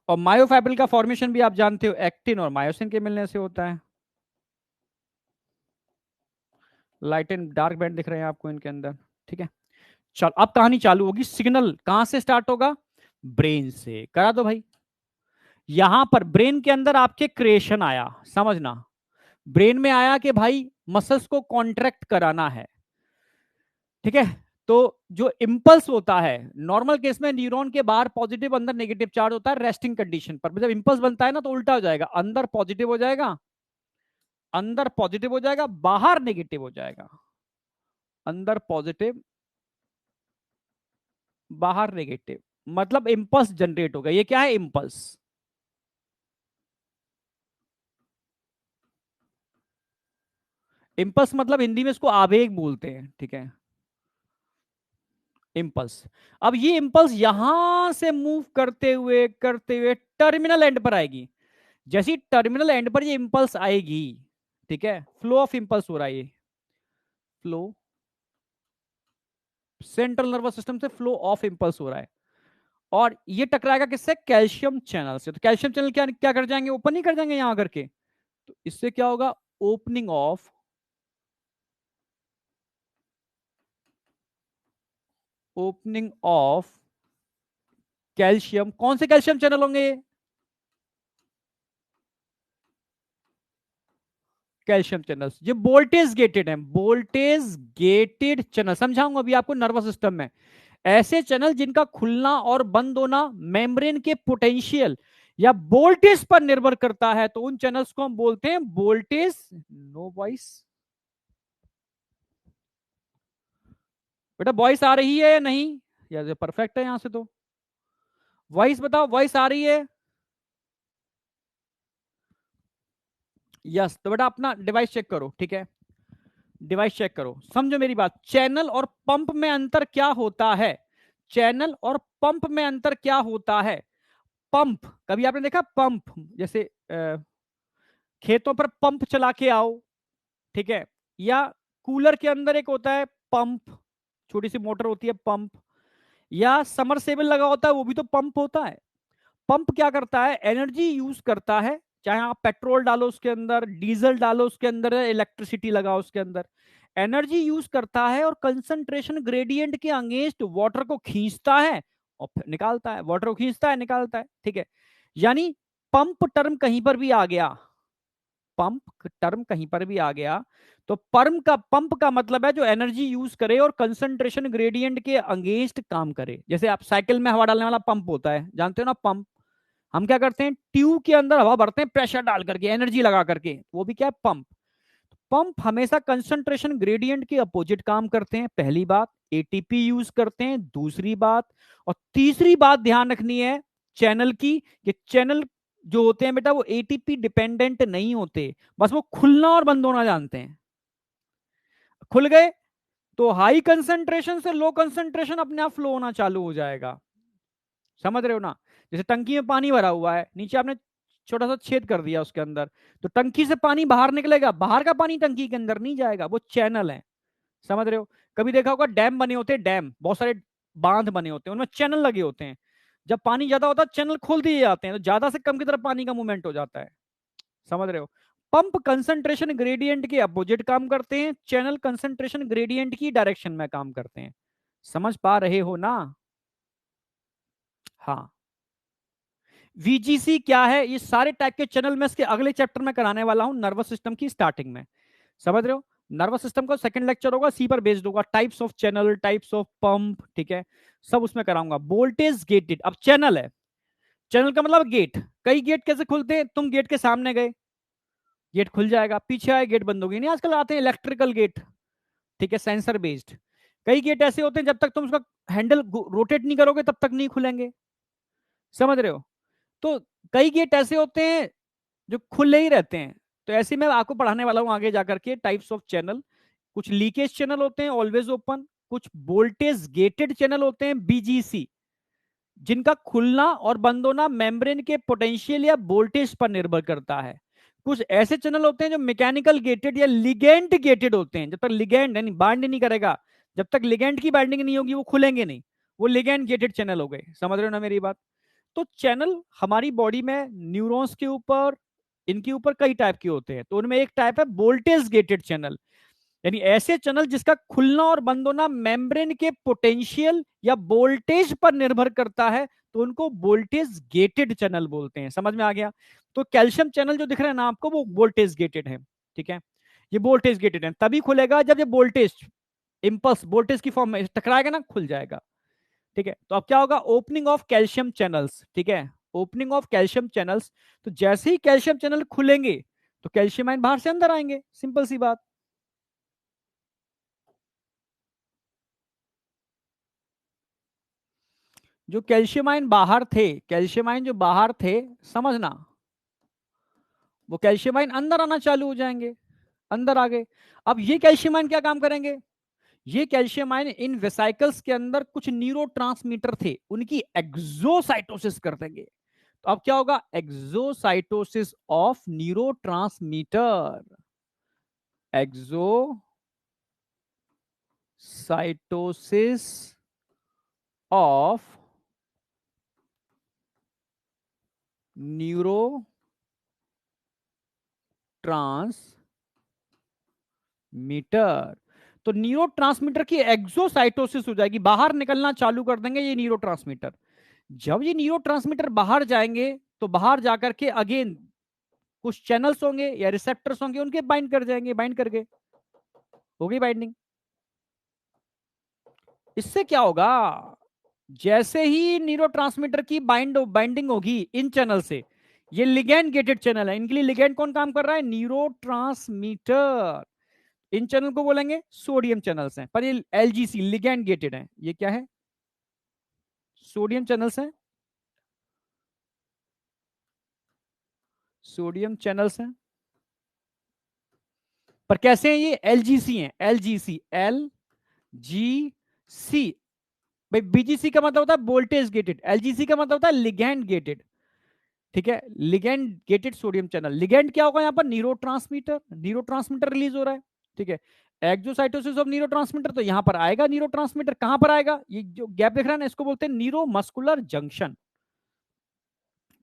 और मायोफाइब्रिल का फॉर्मेशन भी आप जानते हो, एक्टिन और मायोसिन के मिलने से होता है। लाइट एंड डार्क बैंड दिख रहे हैं आपको इनके अंदर, ठीक है। चल अब कहानी चालू होगी। सिग्नल कहां से स्टार्ट होगा, ब्रेन से, करा दो भाई। यहां पर ब्रेन के अंदर आपके क्रिएशन आया, समझना, ब्रेन में आया कि भाई मसल्स को कॉन्ट्रैक्ट कराना है, ठीक है। तो जो इंपल्स होता है, नॉर्मल केस में न्यूरॉन के बाहर पॉजिटिव अंदर नेगेटिव चार्ज होता है रेस्टिंग कंडीशन पर, जब इंपल्स बनता है ना तो उल्टा हो जाएगा, अंदर पॉजिटिव हो जाएगा, अंदर पॉजिटिव हो जाएगा, बाहर नेगेटिव हो जाएगा, अंदर पॉजिटिव बाहर नेगेटिव, मतलब इंपल्स जनरेट होगा। ये क्या है, इंपल्स। इंपल्स मतलब हिंदी में इसको आवेग बोलते हैं, ठीक है, इंपल्स। अब ये इंपल्स यहां से मूव करते हुए टर्मिनल एंड पर आएगी। जैसी टर्मिनल एंड पर ये इंपल्स आएगी, ठीक है, फ्लो ऑफ इंपल्स हो रहा है, ये फ्लो, सेंट्रल नर्वस सिस्टम से फ्लो ऑफ इंपल्स हो रहा है, और ये टकराएगा किससे, कैल्शियम चैनल से। तो कैल्शियम चैनल क्या क्या कर जाएंगे, ओपन नहीं कर जाएंगे यहां करके, तो इससे क्या होगा, opening of, opening of calcium. कौन से कैल्शियम चैनल होंगे, कैल्शियम चैनल्स, ये वोल्टेज गेटेड है, वोल्टेज गेटेड चैनल। समझाऊंगा अभी आपको नर्वस सिस्टम में। ऐसे चैनल जिनका खुलना और बंद होना मेम्ब्रेन के पोटेंशियल या वोल्टेज पर निर्भर करता है, तो उन चैनल्स को हम बोलते हैं वोल्टेज। नो वॉइस बेटा, वॉइस आ रही है या नहीं? या परफेक्ट है यहां से तो। वॉइस बताओ, वॉइस आ रही है? यस, तो बेटा अपना डिवाइस चेक करो, ठीक है? डिवाइस चेक करो, समझो मेरी बात। चैनल और पंप में अंतर क्या होता है? चैनल और पंप में अंतर क्या होता है? पंप, कभी आपने देखा पंप? जैसे खेतों पर पंप चला के आओ, ठीक है? या कूलर के अंदर एक होता है पंप, छोटी सी मोटर होती है पंप। या समरसेबल लगा होता है, वो भी तो पंप होता है। पंप क्या करता है? एनर्जी यूज करता है, चाहे आप पेट्रोल डालो उसके अंदर, डीजल डालो उसके अंदर, इलेक्ट्रिसिटी लगाओ उसके अंदर, एनर्जी यूज करता है और कंसंट्रेशन ग्रेडियंट के अगेंस्ट वाटर को खींचता है और फिर निकालता है। वाटर को खींचता है, निकालता है, ठीक है? यानी पंप टर्म कहीं पर भी आ गया, पंप टर्म कहीं पर भी आ गया, तो पंप का मतलब है जो एनर्जी यूज करे और कंसंट्रेशन ग्रेडियंट के अगेंस्ट काम करे। जैसे आप साइकिल में हवा डालने वाला पंप होता है, जानते हो ना पंप? हम क्या करते हैं, ट्यूब के अंदर हवा भरते हैं प्रेशर डाल करके, एनर्जी लगा करके, वो भी क्या है, पंप। पंप हमेशा कंसंट्रेशन ग्रेडियंट के अपोजिट काम करते हैं, पहली बात। एटीपी यूज करते हैं, दूसरी बात। और तीसरी बात ध्यान रखनी है चैनल की, कि चैनल जो होते हैं बेटा वो एटीपी डिपेंडेंट नहीं होते, बस वो खुलना और बंद होना जानते हैं। खुल गए तो हाई कंसंट्रेशन से लो कंसंट्रेशन अपने आप फ्लो होना चालू हो जाएगा। समझ रहे हो ना? जैसे टंकी में पानी भरा हुआ है, नीचे आपने छोटा सा छेद कर दिया उसके अंदर, तो टंकी से पानी बाहर निकलेगा, बाहर का पानी टंकी के अंदर नहीं जाएगा, वो चैनल है। समझ रहे हो? कभी देखा होगा डैम बने होते हैं, डैम बहुत सारे बांध बने होते हैं, उनमें चैनल लगे होते हैं। जब पानी ज्यादा होता है चैनल खोल दिए जाते हैं, तो ज्यादा से कम की तरफ पानी का मूवमेंट हो जाता है। समझ रहे हो? पंप कंसंट्रेशन ग्रेडियंट के अपोजिट काम करते हैं, चैनल कंसंट्रेशन ग्रेडियंट की डायरेक्शन में काम करते हैं। समझ पा रहे हो ना? हाँ। वीजीसी क्या है? ये सारे टाइप के चैनल मैं इसके अगले चैप्टर में कराने वाला हूं, नर्वस सिस्टम की स्टार्टिंग में। समझ रहे हो? नर्वस सिस्टम का सेकंड लेक्चर होगा, सी पर बेस्ड होगा, types of channel, types of pump, ठीक है? सब उसमें कराऊंगा। वोल्टेज गेटेड, अब चैनल है, चैनल का मतलब गेट। कई गेट कैसे खुलते हैं? तुम गेट के सामने गए, गेट खुल जाएगा, पीछे आए गेट बंद हो गई। नहीं आजकल आते हैं इलेक्ट्रिकल गेट, ठीक है, सेंसर बेस्ड। कई गेट ऐसे होते हैं जब तक तुम उसका हैंडल रोटेट नहीं करोगे तब तक नहीं खुलेंगे। समझ रहे हो? तो कई गेट ऐसे होते हैं जो खुले ही रहते हैं। तो ऐसे मैं आपको पढ़ाने वाला हूं आगे जाकर के टाइप्स ऑफ चैनल। कुछ लीकेज चैनल होते हैं ऑलवेज ओपन, कुछ वोल्टेज गेटेड चैनल होते हैं बीजीसी, जिनका खुलना और बंद होना मेम्ब्रेन के पोटेंशियल या वोल्टेज पर निर्भर करता है। कुछ ऐसे चैनल होते हैं जो मैकेनिकल गेटेड या लिगेंड गेटेड होते हैं, जब तक लिगेंड यानी बाइंड नहीं करेगा, जब तक लिगेंड की बाइंडिंग नहीं होगी वो खुलेंगे नहीं, वो लिगेंड गेटेड चैनल हो गए। समझ रहे हो ना मेरी बात? तो चैनल हमारी बॉडी में न्यूरॉन्स के ऊपर, इनके ऊपर कई टाइप के होते हैं, तो उनमें एक टाइप है वोल्टेज गेटेड चैनल, यानी ऐसे चैनल जिसका खुलना और बंद होना मेम्ब्रेन के पोटेंशियल या वोल्टेज पर निर्भर करता है, तो उनको वोल्टेज गेटेड चैनल बोलते हैं। समझ में आ गया? तो कैल्शियम चैनल जो दिख रहे हैं ना आपको, वो वोल्टेज गेटेड है, ठीक है? ये वोल्टेज गेटेड है, तभी खुलेगा जब ये वोल्टेज इंपल्स वोल्टेज की फॉर्म में टकराएगा ना, खुल जाएगा, ठीक है? तो अब क्या होगा, ओपनिंग ऑफ कैल्शियम चैनल्स, ठीक है? ओपनिंग ऑफ कैल्शियम चैनल्स, तो जैसे ही कैल्शियम चैनल खुलेंगे तो कैल्शियम आयन बाहर से अंदर आएंगे, सिंपल सी बात। जो कैल्शियम आयन बाहर थे, कैल्शियम आयन जो बाहर थे, समझना, वो कैल्शियम आयन अंदर आना चालू हो जाएंगे, अंदर आ गए। अब ये कैल्शियम आयन क्या काम करेंगे? ये कैल्शियम आयन इन वेसाइकल्स के अंदर कुछ न्यूरोट्रांसमीटर थे, उनकी एक्सोसाइटोसिस कर देंगे। तो अब क्या होगा, exocytosis of neurotransmitter, exocytosis of neuro transmitter. तो न्यूरोट्रांसमीटर की एक्सोसाइटोसिस हो जाएगी, बाहर निकलना चालू कर देंगे ये न्यूरोट्रांसमीटर। जब ये न्यूरोट्रांसमीटर बाहर जाएंगे तो बाहर जाकर के अगेन कुछ चैनल्स होंगे या रिसेप्टर्स होंगे, उनके बाइंड कर जाएंगे, बाइंड करके हो गई बाइंडिंग। इससे क्या होगा, जैसे ही न्यूरोट्रांसमीटर की बाइंडिंग होगी इन चैनल से, ये लिगैंड गेटेड चैनल है, इनके लिए लिगैंड कौन काम कर रहा है, न्यूरोट्रांसमीटर। इन चैनल को बोलेंगे सोडियम चैनल्स हैं, पर ये एलजीसी लिगैंड गेटेड है, ये क्या है, सोडियम चैनल्स हैं, सोडियम चैनल्स हैं। पर कैसे हैं ये, एलजीसी हैं, एलजीसी, एल जी सी। भाई बीजीसी का मतलब होता है वोल्टेज गेटेड, एलजीसी का मतलब होता है लिगैंड गेटेड। ठीक है, ligand gated sodium channel. Ligand क्या होगा यहाँ पर, न्यूरोट्रांसमीटर, न्यूरोट्रांसमीटर रिलीज हो रहा है। ठीक है, एक्सोसाइटोसिस ऑफ न्यूरोट्रांसमीटर, तो यहां पर आएगा न्यूरोट्रांसमीटर, कहां पर आएगा, ये जो गैप दिख रहा है ना, इसको बोलते हैं न्यूरोमस्कुलर जंक्शन।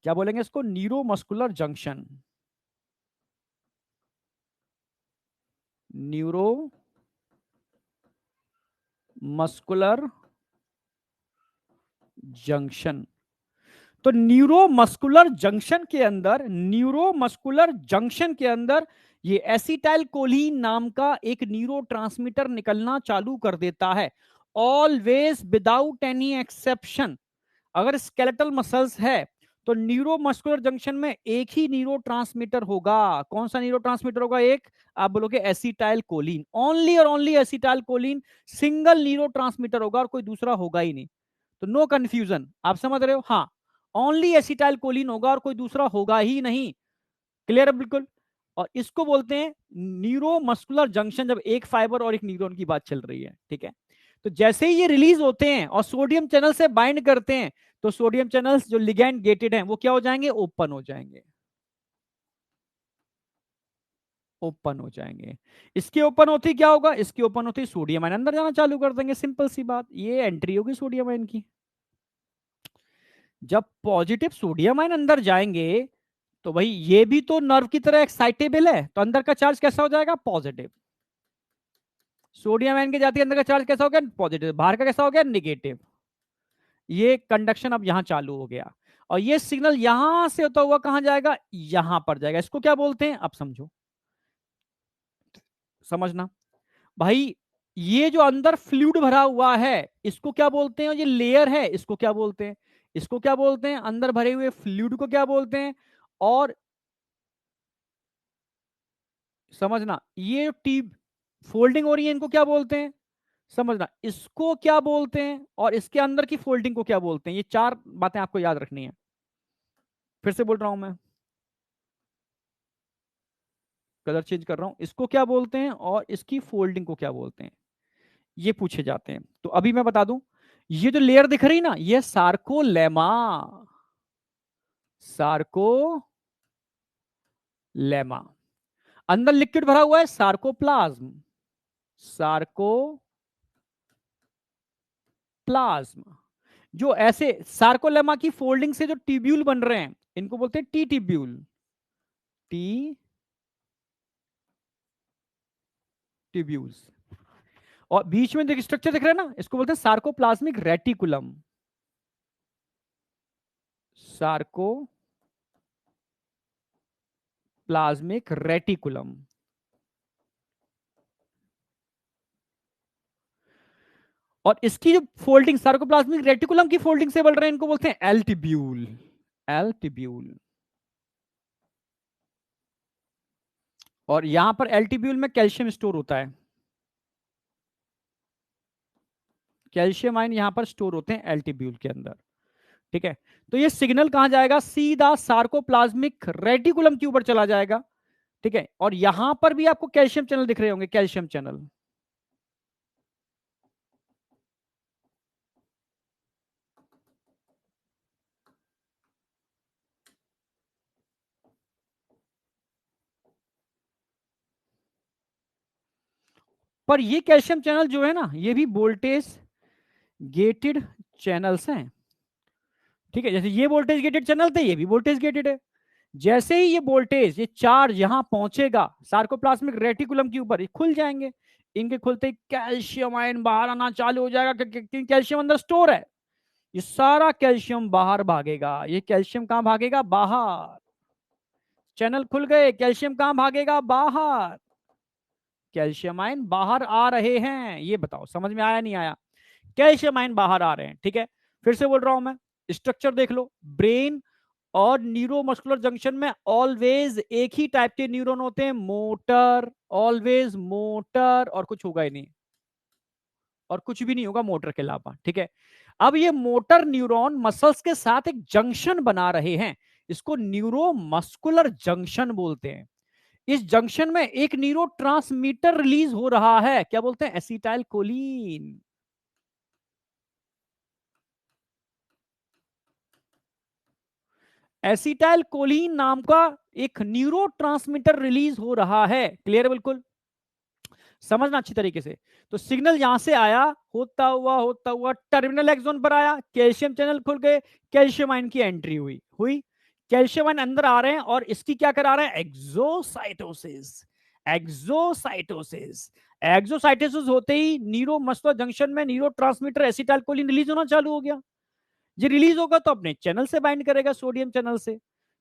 क्या बोलेंगे इसको, neuromuscular junction, neuro muscular junction. तो न्यूरोमस्कुलर जंक्शन के अंदर, न्यूरोमस्कुलर जंक्शन के अंदर ये एसिटाइल कोलिन नाम का एक न्यूरोट्रांसमीटर निकलना चालू कर देता है, ऑलवेज विदाउट एनी एक्सेप्शन। अगर स्केलेटल मसल्स है तो न्यूरोमस्कुलर जंक्शन में एक ही न्यूरोट्रांसमीटर होगा। कौन सा न्यूरोट्रांसमीटर होगा, एक, आप बोलोगे एसिटाइल कोलिन, ओनली और only acetyl choline, single neurotransmitter होगा और कोई दूसरा होगा ही नहीं। तो नो कंफ्यूजन, आप समझ रहे हो, हाँ, ओनली एसिटाइल कोलिन होगा और कोई दूसरा होगा ही नहीं। क्लियर है बिल्कुल। और इसको बोलते हैं न्यूरोमस्कुलर जंक्शन, जब एक फाइबर और एक न्यूरॉन की बात चल रही है। ठीक है, तो जैसे ही ये रिलीज होते हैं और सोडियम चैनल से बाइंड करते हैं, तो सोडियम चैनल्स जो लिगैंड गेटेड हैं वो क्या हो जाएंगे, ओपन हो जाएंगे, ओपन हो जाएंगे। इसके ओपन होते ही क्या होगा, इसके ओपन होते ही सोडियम आयन अंदर जाना चालू कर देंगे, सिंपल सी बात, ये एंट्री होगी सोडियम आयन की। जब पॉजिटिव सोडियम आयन अंदर जाएंगे, तो भाई ये भी तो नर्व की तरह एक्साइटेबल है, तो अंदर का चार्ज कैसा हो जाएगा, पॉजिटिव। सोडियम आयन के जाती है अंदर का चार्ज कैसा हो गया, पॉजिटिव, बाहर का कैसा हो गया, निगेटिव। ये कंडक्शन अब यहां चालू हो गया, और ये सिग्नल यहां से होता हुआ कहां जाएगा, यहां पर जाएगा। इसको क्या बोलते हैं, अब समझो, समझना भाई, ये जो अंदर फ्लूइड भरा हुआ है इसको क्या बोलते हैं, ये लेयर है इसको क्या बोलते हैं, इसको क्या बोलते हैं, अंदर भरे हुए फ्लूइड को क्या बोलते हैं। और समझना, ये टीब फोल्डिंग हो रही है, इनको क्या बोलते हैं, समझना, इसको क्या बोलते हैं, और इसके अंदर की फोल्डिंग को क्या बोलते हैं। ये चार बातें आपको याद रखनी है, फिर से बोल रहा हूं मैं, कलर चेंज कर रहा हूं, इसको क्या बोलते हैं और इसकी फोल्डिंग को क्या बोलते हैं, ये पूछे जाते हैं। तो अभी मैं बता दूं, ये जो लेयर दिख रही ना, ये सार्कोलेमा, सार्कोलेमा, अंदर लिक्विड भरा हुआ है सार्कोप्लाज्म, सार्कोप्लाज्म। जो ऐसे सार्कोलेमा की फोल्डिंग से जो ट्यूब्यूल बन रहे हैं, इनको बोलते हैं टी ट्यूब्यूल, टी ट्यूब्यूल्स। और बीच में जो स्ट्रक्चर दिख रहा है ना, इसको बोलते हैं सार्कोप्लाज्मिक रेटिकुलम, सार्कोप्लाज्मिक रेटिकुलम। और इसकी जो फोल्डिंग सार्कोप्लाज्मिक रेटिकुलम की फोल्डिंग से बढ़ रहे हैं, इनको बोलते हैं एल्टिब्यूल, एल्टिब्यूल। और यहां पर एल्टिब्यूल में कैल्शियम स्टोर होता है, कैल्शियम आयन यहां पर स्टोर होते हैं एल्टिब्यूल के अंदर। ठीक है, तो ये सिग्नल कहां जाएगा, सीधा सार्कोप्लाज्मिक रेटिकुलम के ऊपर चला जाएगा। ठीक है, और यहां पर भी आपको कैल्शियम चैनल दिख रहे होंगे, कैल्शियम चैनल। पर ये कैल्शियम चैनल जो है ना, ये भी वोल्टेज गेटेड चैनल्स हैं। ठीक है, जैसे ये वोल्टेज गेटेड चैनल थे, ये भी वोल्टेज गेटेड है। जैसे ही ये वोल्टेज, ये चार्ज यहां पहुंचेगा सार्कोप्लाज्मिक रेटिकुलम के ऊपर, ये खुल जाएंगे। इनके खुलते ही कैल्शियम आयन बाहर आना चालू हो जाएगा, क्योंकि कैल्शियम अंदर स्टोर है। ये सारा कैल्शियम बाहर भागेगा, ये कैल्शियम कहां भागेगा, बाहर। चैनल खुल गए, कैल्शियम कहां भागेगा, बाहर। कैल्शियम आयन बाहर आ रहे हैं, ये बताओ समझ में आया नहीं आया। कैल्शियम आयन बाहर आ रहे हैं, ठीक है। फिर से बोल रहा हूं मैं, स्ट्रक्चर देख लो। ब्रेन और न्यूरोमस्कुलर जंक्शन में ऑलवेज एक ही टाइप के न्यूरॉन होते हैं, मोटर, ऑलवेज मोटर, और कुछ होगा ही नहीं, और कुछ भी नहीं होगा मोटर के अलावा, ठीक है। अब ये मोटर न्यूरॉन मसल्स के साथ एक जंक्शन बना रहे हैं, इसको न्यूरोमस्कुलर जंक्शन बोलते हैं। इस जंक्शन में एक न्यूरो ट्रांसमीटर रिलीज हो रहा है, क्या बोलते हैं, एसिटाइल कोलिन। एसिटाइल कोलिन नाम का एक न्यूरो रिलीज हो रहा है, क्लियर है बिल्कुल, समझना अच्छी तरीके से। तो सिग्नल यहां से आया, होता हुआ टर्मिनल एक्सोन पर आया, कैल्शियम चैनल खुल गए, कैल्शियम आयन की एंट्री हुई हुई कैल्शियम आयन अंदर आ रहे हैं, और इसकी क्या करा रहे हैं, एक्सोसाइटोसिस। एक्सोसाइटोसिस एक्सोसाइटोसिस होते ही न्यूरो मस्कुलर जंक्शन में न्यूरो ट्रांसमीटर एसिटाइलकोलिन रिलीज होना चालू हो गया। ये रिलीज होगा तो अपने चैनल से बाइंड करेगा, सोडियम चैनल से।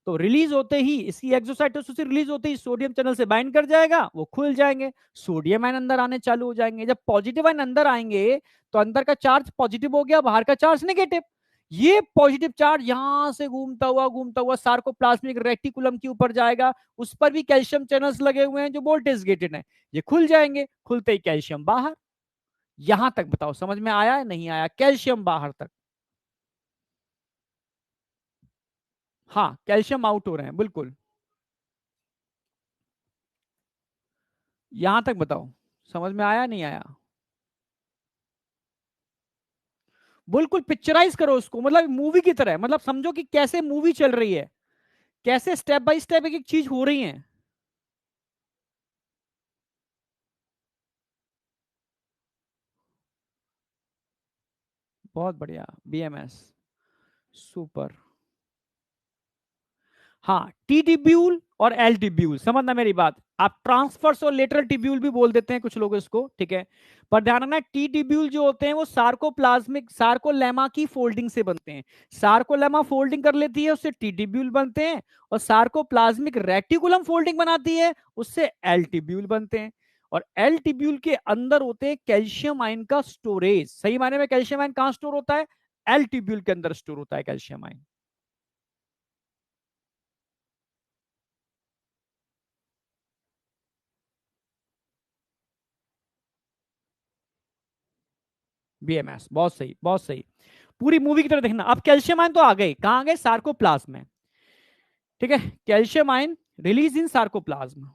तो रिलीज होते ही, इसकी एक्सोसाइटोसिस रिलीज होते ही सोडियम चैनल से बाइंड कर जाएगा, वो खुल जाएंगे, सोडियम आयन अंदर आने चालू हो जाएंगे। जब पॉजिटिव आयन अंदर आएंगे तो अंदर का चार्ज पॉजिटिव हो गया, बाहर का चार्ज नेगेटिव। ये पॉजिटिव चार्ज यहां से घूमता हुआ सार्कोप्लाज्मिक रेटिकुलम के ऊपर जाएगा, उस पर भी कैल्शियम चैनल्स लगे हुए हैं जो वोल्टेज गेटेड है, ये खुल जाएंगे, खुलते ही कैल्शियम बाहर। यहां तक बताओ समझ में आया है नहीं आया, कैल्शियम बाहर तक। हाँ, कैल्शियम आउट हो रहे हैं बिल्कुल। यहां तक बताओ समझ में आया नहीं आया। बिल्कुल पिक्चराइज करो उसको, मतलब मूवी की तरह, मतलब समझो कि कैसे मूवी चल रही है, कैसे स्टेप बाय स्टेप एक एक चीज हो रही है। बहुत बढ़िया, बीएमएस, सुपर। हाँ, टी टिब्यूल और एल टिब्यूल, समझना मेरी बात, आप ट्रांसफर्स और लेटरल टिब्यूल भी बोल देते हैं कुछ लोग इसको, ठीक है। पर ध्यान रखना, टी टिब्यूल जो होते हैं वो सार्कोप्लाज्मिक सार्कोलेमा की फोल्डिंग से बनते हैं। सार्कोलेमा फोल्डिंग कर लेती है, उससे टी टिब्यूल बनते हैं, और सार्कोप्लाज्मिक रेटिकुलम फोल्डिंग बनाती है, उससे एल टिब्यूल बनते हैं। और एल टिब्यूल के अंदर होते हैं कैल्शियम आयन का स्टोरेज, सही मायने में कैल्शियम आयन कहां स्टोर होता है, एल टिब्यूल के अंदर स्टोर होता है कैल्शियम आयन। बीएमएस, बहुत सही बहुत सही, पूरी मूवी की तरह देखना। अब कैल्शियम आयन तो आ गए, कहां गए, सार्कोप्लाज्म में, ठीक है। Calcium ion release in sarcoplasm.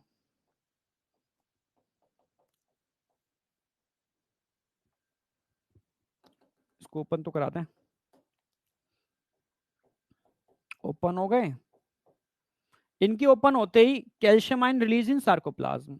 इसको ओपन तो कराते हैं, ओपन हो गए। इनकी ओपन होते ही calcium ion release in sarcoplasm.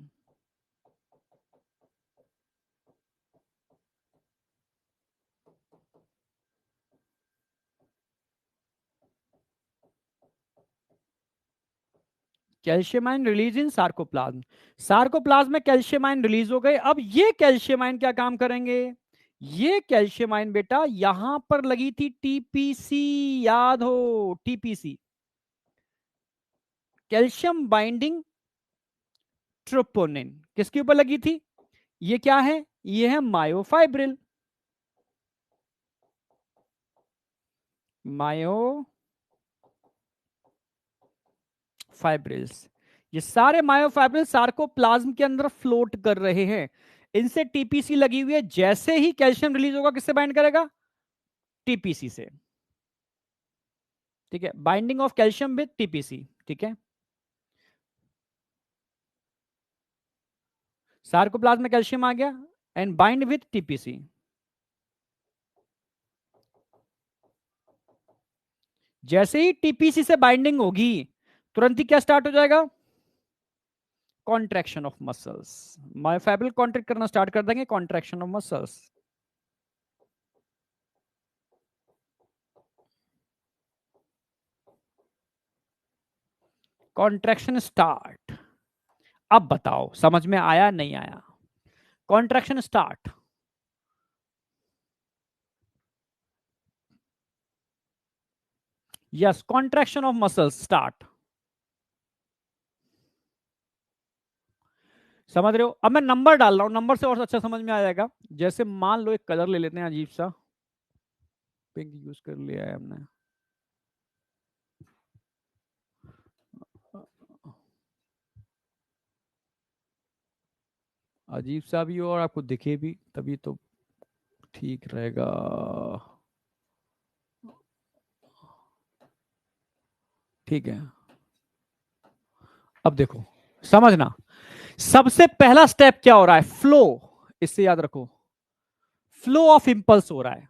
Calcium ion release in sarcoplasm, sarcoplasm में कैल्शियम आयन रिलीज हो गए। अब ये कैल्शियम आयन क्या काम करेंगे, ये कैल्शियम आयन बेटा यहां पर लगी थी टीपीसी, याद हो, टीपीसी, कैल्शियम बाइंडिंग ट्रोपोनिन, किसके ऊपर लगी थी, ये क्या है, ये है मायोफाइब्रिल, मायोफाइब्रिल्स। ये सारे मायोफाइब्रिल सार्कोप्लाज्म के अंदर फ्लोट कर रहे हैं, इनसे टीपीसी लगी हुई है, जैसे ही कैल्शियम रिलीज होगा किससे बाइंड करेगा, टीपीसी से, ठीक है, binding of calcium with TPC, ठीक है। सार्कोप्लाज्म में कैल्शियम आ गया एंड बाइंड विद टीपीसी। जैसे ही टीपीसी से बाइंडिंग होगी, तुरंत ही क्या स्टार्ट हो जाएगा, contraction of muscles, myofibril contract करना स्टार्ट कर देंगे, contraction of muscles, contraction start. अब बताओ समझ में आया नहीं आया, contraction start. Yes, contraction of muscles start. समझ रहे हो? अब मैं नंबर डाल रहा हूं, नंबर से और अच्छा समझ में आ जाएगा। जैसे मान लो एक कलर ले लेते हैं अजीब सा, पिंक यूज कर लिया है हमने। अजीब सा भी हो और आपको दिखे भी, तभी तो ठीक रहेगा। ठीक है, अब देखो, समझना। सबसे पहला स्टेप क्या हो रहा है? फ्लो। इससे याद रखो, फ्लो ऑफ इंपल्स हो रहा है।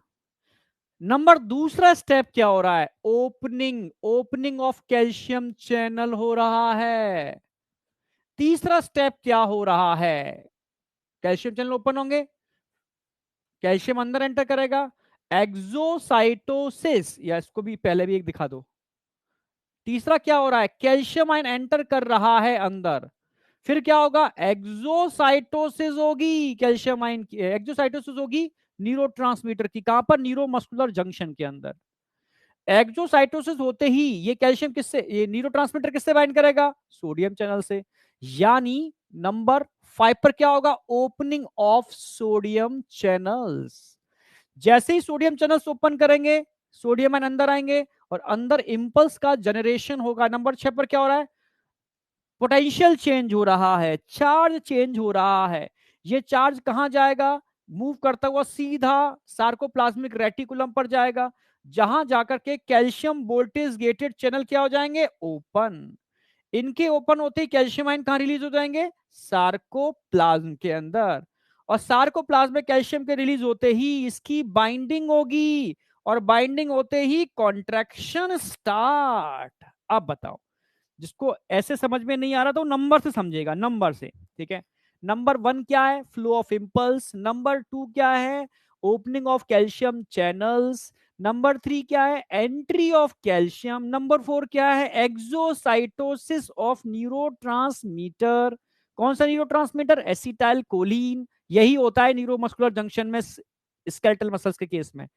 नंबर दूसरा स्टेप क्या हो रहा है? Opening, opening of calcium channel हो रहा है। तीसरा स्टेप क्या हो रहा है? कैल्शियम चैनल ओपन होंगे, कैल्शियम अंदर एंटर करेगा, एक्सोसाइटोसिस, या इसको भी पहले भी एक दिखा दो। तीसरा क्या हो रहा है? कैल्शियम आयन एंटर कर रहा है अंदर, फिर क्या होगा? एक्सोसाइटोसिस होगी, कैल्शियम आयन की एक्सोसाइटोसिस होगी न्यूरोट्रांसमीटर की। कहां पर? न्यूरोमस्कुलर जंक्शन के अंदर। एक्सोसाइटोसिस होते ही ये कैल्शियम किससे, ये न्यूरोट्रांसमीटर किससे बाइंड करेगा? सोडियम चैनल से। यानी नंबर 5 पर क्या होगा? Opening of sodium channels. जैसे ही सोडियम चैनल्स ओपन करेंगे, सोडियम आयन अंदर आएंगे और अंदर इंपल्स का जनरेशन होगा। नंबर 6 पर क्या हो रहा है? पोटेंशियल चेंज हो रहा है, चार्ज चेंज हो रहा है। ये चार्ज कहां जाएगा? मूव करता हुआ सीधा सार्कोप्लाज्मिक रेटिकुलम पर जाएगा, जहां जाकर के कैल्शियम वोल्टेज गेटेड चैनल क्या हो जाएंगे? ओपन। इनके ओपन होते ही कैल्शियम आयन कहां रिलीज हो जाएंगे? सार्कोप्लाज्म के अंदर। और सार्कोप्लाज्म में कैल्शियम के रिलीज होते ही इसकी बाइंडिंग होगी, और बाइंडिंग होते ही कॉन्ट्रैक्शन स्टार्ट। अब बताओ, जिसको ऐसे समझ में नहीं आ रहा तो नंबर से समझेगा, नंबर से। ठीक है, नंबर 1 क्या है? Flow of impulse. नंबर 2 क्या है? Opening of calcium channels. Number 3 क्या है? Entry of calcium. नंबर 4 क्या है? Exocytosis of neurotransmitter. कौन सा न्यूरोट्रांसमीटर? Acetyl choline. यही होता है न्यूरोमस्कुलर जंक्शन में, स्केलेटल मसल्स के केस में।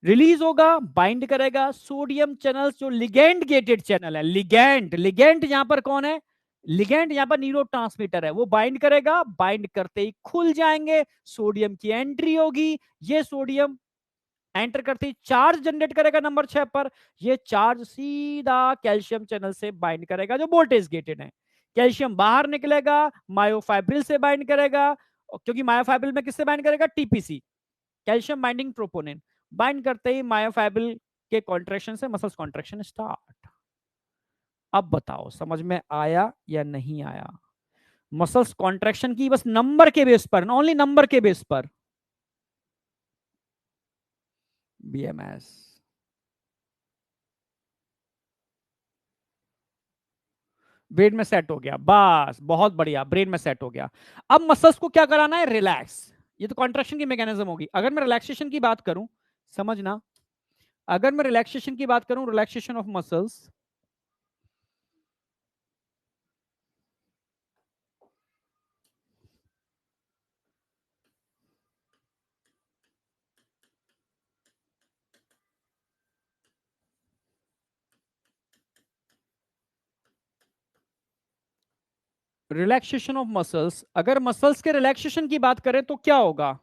रिलीज होगा, बाइंड करेगा सोडियम चैनल, जो लिगेंड गेटेड चैनल है। लिगेंड, लिगेंड यहां पर कौन है? लिगेंड यहां पर न्यूरोट्रांसमीटर है। वो बाइंड करेगा, बाइंड करते ही खुल जाएंगे, सोडियम की एंट्री होगी। ये सोडियम एंटर करते ही चार्ज जनरेट करेगा नंबर 6 पर। ये चार्ज सीधा कैल्शियम चैनल से बाइंड करेगा, जो वोल्टेज गेटेड है। कैल्शियम बाहर निकलेगा, मायोफाइब्रिल से बाइंड करेगा, क्योंकि मायोफाइब्रिल में किससे बाइंड करेगा? TPC, calcium binding proponent. Bind करते ही मायोफाइब्रिल के कॉन्ट्रेक्शन से मसल्स कॉन्ट्रेक्शन स्टार्ट। अब बताओ समझ में आया या नहीं आया? मसल्स कॉन्ट्रेक्शन की बस नंबर के बेस पर, ओनली नंबर के बेस पर। बीएमएस। ब्रेन में सेट हो गया, बस बहुत बढ़िया, ब्रेन में सेट हो गया। अब मसल्स को क्या कराना है? रिलैक्स। ये तो कॉन्ट्रेक्शन की मैकेनिज्म होगी। अगर मैं रिलैक्सेशन की बात करूं, समझना, अगर मैं रिलैक्सेशन की बात करूं, relaxation of muscles, relaxation of muscles, अगर मसल्स के रिलैक्सेशन की बात करें तो क्या होगा?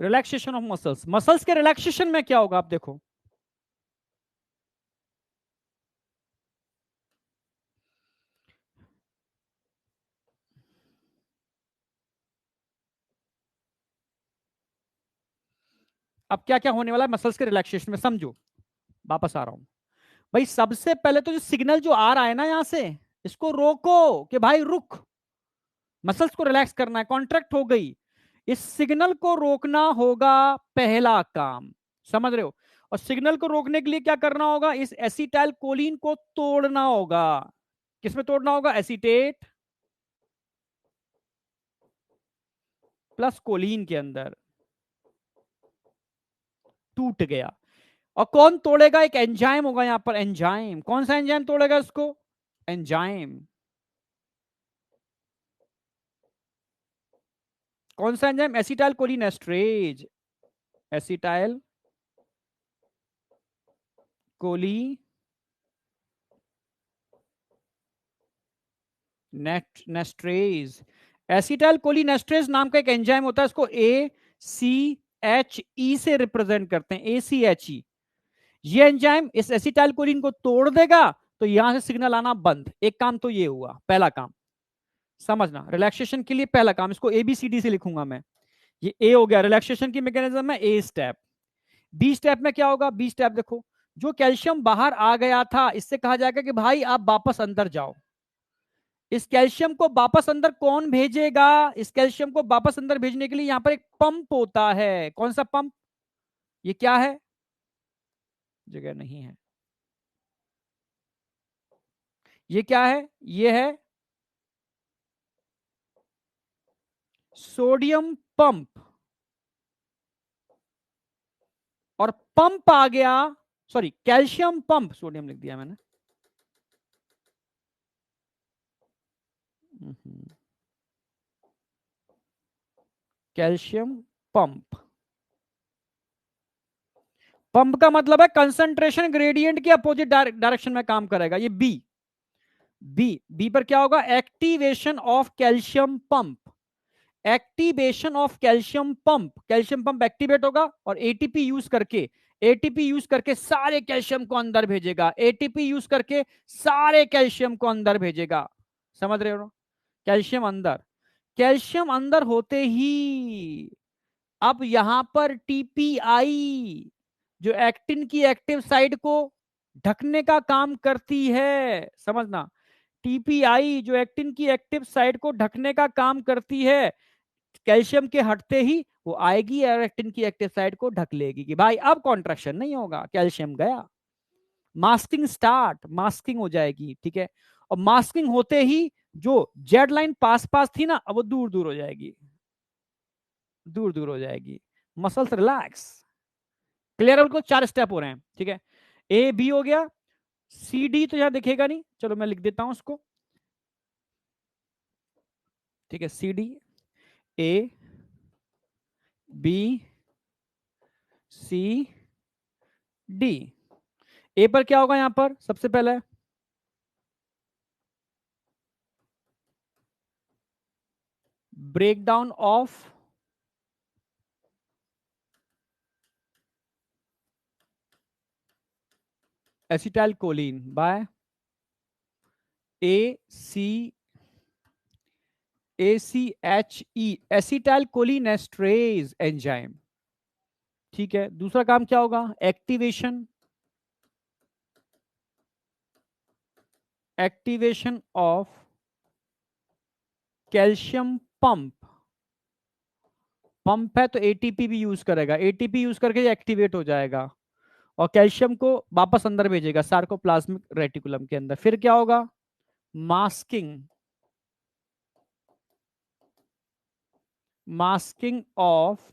रिलैक्सेशन ऑफ मसल्स, मसल्स के रिलैक्सेशन में क्या होगा? आप देखो, अब क्या क्या होने वाला है मसल्स के रिलैक्सेशन में, समझो। वापस आ रहा हूं भाई। सबसे पहले तो जो सिग्नल जो आ रहा है ना यहां से, इसको रोको कि भाई रुक, मसल्स को रिलैक्स करना है, कॉन्ट्रैक्ट हो गई। इस सिग्नल को रोकना होगा पहला काम, समझ रहे हो? और सिग्नल को रोकने के लिए क्या करना होगा? इस एसिटाइल कोलिन को तोड़ना होगा। किसमें तोड़ना होगा? एसीटेट प्लस कोलिन के अंदर। टूट गया। और कौन तोड़ेगा? एक एंजाइम होगा यहां पर, एंजाइम। कौन सा एंजाइम तोड़ेगा इसको? एंजाइम। कौन सा enzyme? Acetyl choline esterase. Acetyl choline esterase, acetyl cholinesterase नाम का एक एंजाइम होता है, इसको ACHE से रिप्रेजेंट करते हैं, ACHE। ये एंजाइम इस एसिटाइल कोलिन को तोड़ देगा तो यहां से सिग्नल आना बंद। एक काम तो ये हुआ, पहला काम समझना, रिलैक्सेशन के लिए पहला काम, इसको ABCD से लिखूंगा मैं। ये ए हो गया, रिलैक्सेशन की मैकेनिज्म है, ए स्टेप। बी स्टेप में क्या होगा? बी स्टेप देखो, जो कैल्शियम बाहर आ गया था इससे कहा जाएगा कि भाई आप वापस अंदर जाओ। इस कैल्शियम को वापस अंदर कौन भेजेगा? इस कैल्शियम को वापस अंदर भेजने के लिए यहां पर एक पंप होता है। कौन सा पंप? ये क्या है? जगह नहीं है। ये क्या है? ये है सोडियम पंप। और पंप आ गया, सॉरी कैल्शियम पंप, सोडियम लिख दिया मैंने। कैल्शियम पंप, पंप का मतलब है कंसंट्रेशन ग्रेडियंट के अपोजिट डायरेक्शन में काम करेगा। ये बी, बी पर क्या होगा? Activation of calcium pump. Activation of calcium pump, calcium pump activate होगा और एटीपी यूज करके सारे कैल्शियम को अंदर भेजेगा। एटीपी यूज करके सारे कैल्शियम को अंदर भेजेगा। समझ रहे हो? कैल्शियम अंदर, कैल्शियम अंदर होते ही अब यहां पर टीपीआई जो एक्टिन की एक्टिव साइड को ढकने का काम करती है, समझना, टीपीआई जो एक्टिन की एक्टिव साइड को ढकने का काम करती है, कैल्शियम के हटते ही वो आएगी और एक्टिन की एक्टिव साइड को ढक लेगी कि भाई अब कॉन्ट्रैक्शन नहीं होगा, कैल्शियम गया। मास्किंग स्टार्ट, मास्किंग हो जाएगी, ठीक है। और मास्किंग होते ही जो जेड लाइन पास पास थी ना, अब वो दूर दूर हो जाएगी, दूर दूर हो जाएगी। Muscles relax. क्लियर है? उनको 4 स्टेप हो रहे हैं, ठीक है। ए बी हो गया, सी डी तो यहां दिखेगा नहीं, चलो मैं लिख देता हूं उसको, ठीक है। C D, A B C D. A पर क्या होगा? यहां पर सबसे पहले break down of acetyl choline by ACHE, acetyl cholinesterase enzyme, ठीक है। दूसरा काम क्या होगा? Activation of calcium pump. Pump है तो एटीपी भी यूज करेगा, एटीपी यूज करके एक्टिवेट हो जाएगा और कैल्शियम को वापस अंदर भेजेगा सार्कोप्लाज्मिक रेटिकुलम के अंदर। फिर क्या होगा? Masking, masking of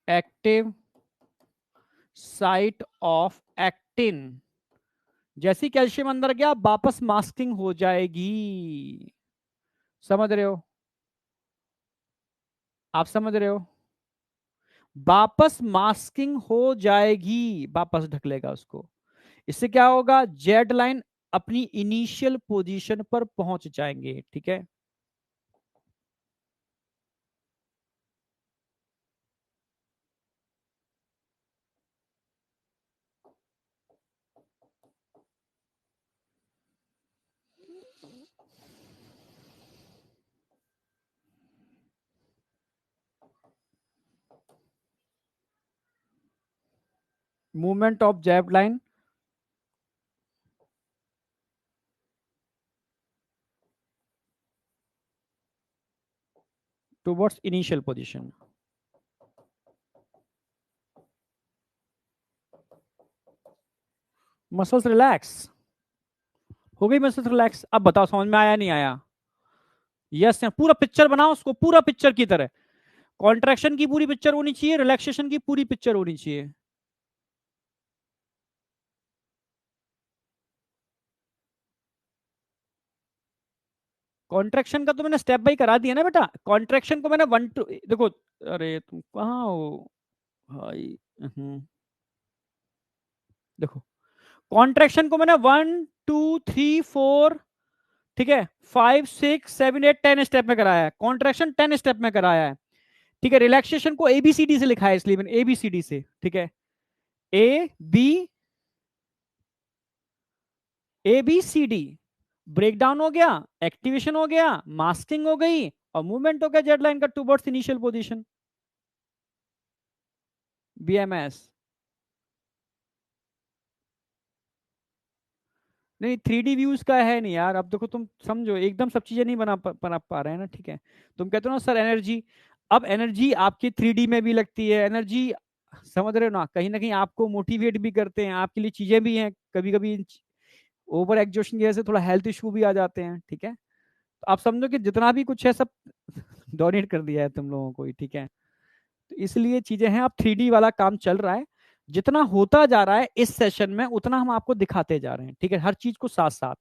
active site of actin. जैसी कैल्शियम अंदर गया वापस मास्किंग हो जाएगी। समझ रहे हो? आप समझ रहे हो? वापस मास्किंग हो जाएगी, वापस ढक लेगा उसको। इससे क्या होगा? जेड लाइन अपनी इनिशियल पोजीशन पर पहुंच जाएंगे, ठीक है। Movement of Z line towards initial position. Muscles relax हो गई, मसल्स रिलैक्स। अब बताओ समझ में आया नहीं आया? यस, पूरा पिक्चर बनाओ उसको, पूरा पिक्चर की तरह। कॉन्ट्रैक्शन की पूरी पिक्चर होनी चाहिए, रिलैक्सेशन की पूरी पिक्चर होनी चाहिए। कॉन्ट्रैक्शन का तो मैंने स्टेप बाई करा दिया ना बेटा। कॉन्ट्रैक्शन को मैंने 1 2 देखो। अरे तुम कहाँ हो भाई? देखो, कॉन्ट्रेक्शन को मैंने 1 2 3 4, ठीक है, 5 6 7 8 10 स्टेप में कराया है, कॉन्ट्रेक्शन 10 स्टेप में कराया है, ठीक है। रिलैक्सेशन को एबीसीडी से लिखा है, इसलिए मैंने एबीसीडी से, ठीक है, ए बी ABCD। ब्रेकडाउन हो गया, एक्टिवेशन हो गया, मास्किंग हो गई, और मूवमेंट हो गया जेड लाइन का टूवर्ड्स इनिशियल पोजीशन, BMS। नहीं, 3D व्यूज का है नहीं यार। अब देखो तुम समझो, एकदम सब चीजें नहीं बना पा रहे हैं ना, ठीक है। तुम कहते हो ना सर एनर्जी, अब एनर्जी आपकी 3D में भी लगती है एनर्जी, समझ रहे हो ना कहीं आपको मोटिवेट भी करते हैं, आपके लिए चीजें भी हैं, कभी कभी ओवर एग्जॉशन की वजह से थोड़ा हेल्थ इशू भी आ जाते हैं, ठीक है। तो आप समझो कि जितना भी कुछ है सब डोनेट कर दिया है तुम लोगों को ही, ठीक है। तो इसलिए चीजें हैं, अब 3D वाला काम चल रहा है, जितना होता जा रहा है इस सेशन में उतना हम आपको दिखाते जा रहे हैं, ठीक है, हर चीज को साथ साथ।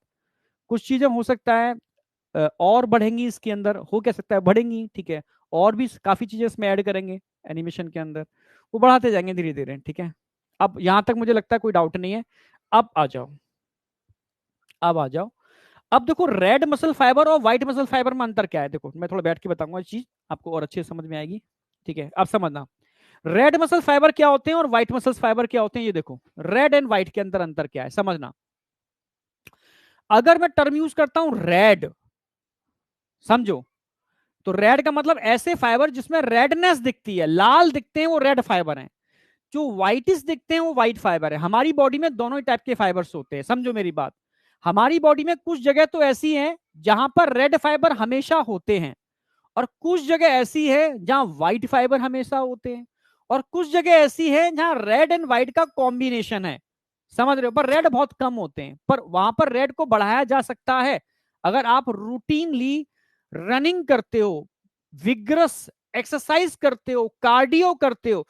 कुछ चीजें हो सकता है और बढ़ेंगी इसके अंदर, हो क्या सकता है बढ़ेंगी, ठीक है, और भी काफी चीजें इसमें ऐड करेंगे एनिमेशन के अंदर, वो बढ़ाते जाएंगे धीरे धीरे, ठीक है। अब यहां तक मुझे लगता है कोई डाउट नहीं है। अब आ जाओ, अब आ जाओ। अब देखो रेड मसल फाइबर और व्हाइट मसल फाइबर में अंतर क्या है, देखो मैं थोड़ा बैठ के बताऊंगा, ये चीज आपको और अच्छे से समझ में आएगी, ठीक है। अब समझना रेड मसल फाइबर क्या होते हैं और व्हाइट मसल फाइबर क्या होते हैं, ये देखो रेड एंड व्हाइट के अंदर अंतर क्या है समझना। अगर मैं टर्म यूज करता हूं रेड, समझो, तो रेड का मतलब ऐसे फाइबर जिसमें रेडनेस दिखती है, लाल दिखते हैं, वो रेड फाइबर हैं। जो व्हाइटिस दिखते हैं वो व्हाइट फाइबर है। हमारी बॉडी में दोनों ही टाइप के फाइबर्स होते हैं, समझो मेरी बात। हमारी बॉडी में कुछ जगह तो ऐसी है जहां पर रेड फाइबर हमेशा होते हैं, और कुछ जगह ऐसी है जहां व्हाइट फाइबर हमेशा होते हैं, और कुछ जगह ऐसी है जहां रेड एंड व्हाइट का कॉम्बिनेशन है, समझ रहे हो। पर रेड बहुत कम होते हैं, पर वहां पर रेड को बढ़ाया जा सकता है। अगर आप रूटीनली रनिंग करते हो, विग्रस एक्सरसाइज करते हो, कार्डियो करते हो,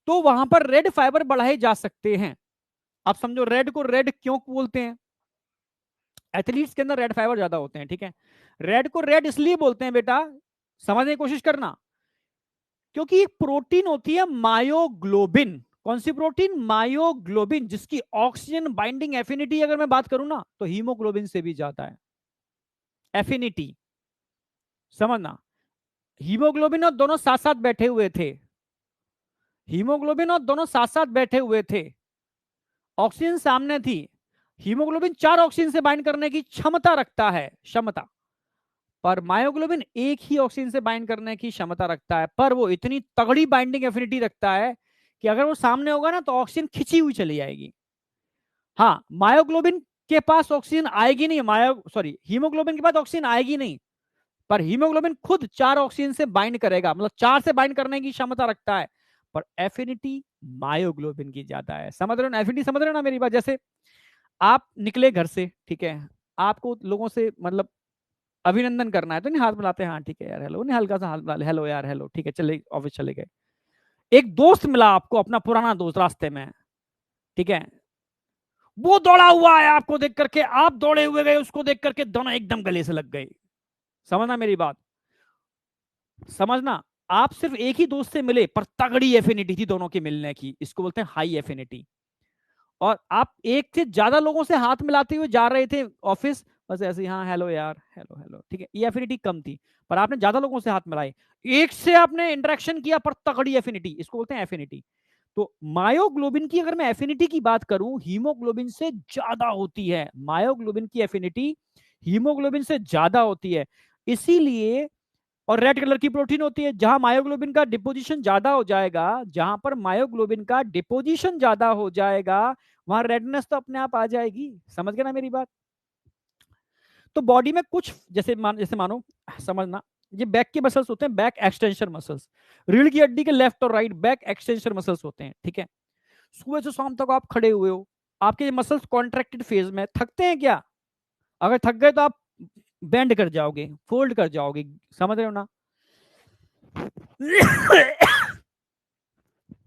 तो वहां पर रेड फाइबर बढ़ाए जा सकते हैं। आप समझो रेड को रेड क्यों बोलते हैं, एथलीट्स के अंदर रेड फाइबर ज्यादा होते हैं, ठीक है। रेड को रेड इसलिए बोलते हैं बेटा, समझने की कोशिश करना, क्योंकि एक प्रोटीन होती है मायोग्लोबिन। कौन सी प्रोटीन, मायोग्लोबिन, जिसकी ऑक्सीजन बाइंडिंग एफिनिटी अगर मैं बात करूं ना तो हीमोग्लोबिन से भी ज्यादा है एफिनिटी, समझना। हीमोग्लोबिन और दोनों साथ साथ बैठे हुए थे, हीमोग्लोबिन और दोनों साथ साथ बैठे हुए थे, ऑक्सीजन सामने थी। हीमोग्लोबिन 4 ऑक्सीजन से बाइंड करने की क्षमता रखता है, क्षमता, पर मायोग्लोबिन एक ही ऑक्सीजन से बाइंड करने की क्षमता रखता है, पर वो इतनी तगड़ी बाइंडिंग एफिनिटी रखता है कि अगर वो सामने होगा ना तो ऑक्सीजन खिंची हुई चली जाएगी। हाँ, मायोग्लोबिन के पास ऑक्सीजन आएगी नहीं, हीमोग्लोबिन के पास ऑक्सीजन आएगी नहीं, पर हीमोग्लोबिन खुद 4 ऑक्सीजन से बाइंड करेगा, मतलब 4 से बाइंड करने की क्षमता रखता है, पर एफिनिटी मायोग्लोबिन की ज्यादा है। समझ रहे हो ना, एफिनिटी समझ रहे हो ना मेरी बात। जैसे आप निकले घर से, ठीक है, आपको लोगों से मतलब अभिनंदन करना है तो नहीं हाथ मिलाते हैं, हाँ ठीक है यार हेलो, नहीं हल्का सा हाथ मिला, हेलो यार हेलो, ठीक है, चले ऑफिस चले गए। एक दोस्त मिला आपको, अपना पुराना दोस्त रास्ते में, ठीक है, वो दौड़ा हुआ है आपको देख करके, आप दौड़े हुए गए उसको देख करके, दोनों एकदम गले से लग गए। समझना मेरी बात, समझना। आप सिर्फ एक ही दोस्त से मिले पर तगड़ी एफिनिटी थी दोनों के मिलने की, इसको बोलते हैं हाई एफिनिटी। और आप एक से ज्यादा लोगों से हाथ मिलाते हुए जा रहे थे ऑफिस, बस ऐसे ही, हाँ हेलो यार हेलो हेलो, ठीक है, ये एफिनिटी कम थी। पर आपने ज्यादा लोगों से हाथ मिलाए, एक से आपने इंटरेक्शन किया पर तगड़ी एफिनिटी, इसको बोलते हैं एफिनिटी। तो मायोग्लोबिन की अगर मैं एफिनिटी की बात करूं, हीमोग्लोबिन से ज्यादा होती है, मायोग्लोबिन की एफिनिटी हीमोग्लोबिन से ज्यादा होती है। इसीलिए, और रेड कलर की प्रोटीन होती है, जहां मायोग्लोबिन का डिपोजिशन ज्यादा हो जाएगा, जहां पर मायोग्लोबिन का डिपोजिशन ज्यादा हो जाएगा, वहां रेडनेस तो अपने आप आ जाएगी। समझ गए ना मेरी बात। तो बॉडी में कुछ जैसे मानो, समझना, ये बैक के मसल्स होते हैं, बैक एक्सटेंशन मसल्स, रीढ़ की हड्डी के लेफ्ट और राइट बैक एक्सटेंशन मसल्स होते हैं, ठीक है। सुबह से शाम तक आप खड़े हुए हो, आपके मसल्स कॉन्ट्रैक्टेड फेज में, थकते हैं क्या? अगर थक गए तो आप बेंड कर जाओगे, फोल्ड कर जाओगे, समझ रहे हो ना।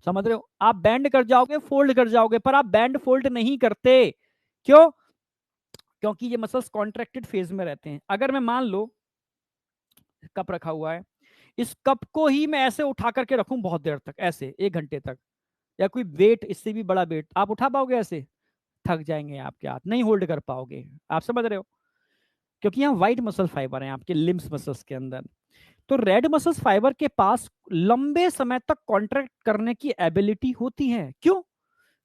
समझ रहे हो, आप बैंड कर जाओगे, फोल्ड कर जाओगे, पर आप बैंड फोल्ड नहीं करते। क्यों? क्योंकि ये मसल्स कॉन्ट्रैक्टेड फेज में रहते हैं। अगर मैं मान लो कप रखा हुआ है, इस कप को ही मैं ऐसे उठा करके रखूं बहुत देर तक, ऐसे 1 घंटे तक, या कोई वेट, इससे भी बड़ा वेट आप उठा पाओगे ऐसे? थक जाएंगे, आपके हाथ नहीं होल्ड कर पाओगे। आप समझ रहे हो, क्योंकि यहाँ व्हाइट मसल फाइबर है आपके लिम्स मसल्स के अंदर। तो रेड मसल्स फाइबर के पास लंबे समय तक कॉन्ट्रैक्ट करने की एबिलिटी होती है। क्यों?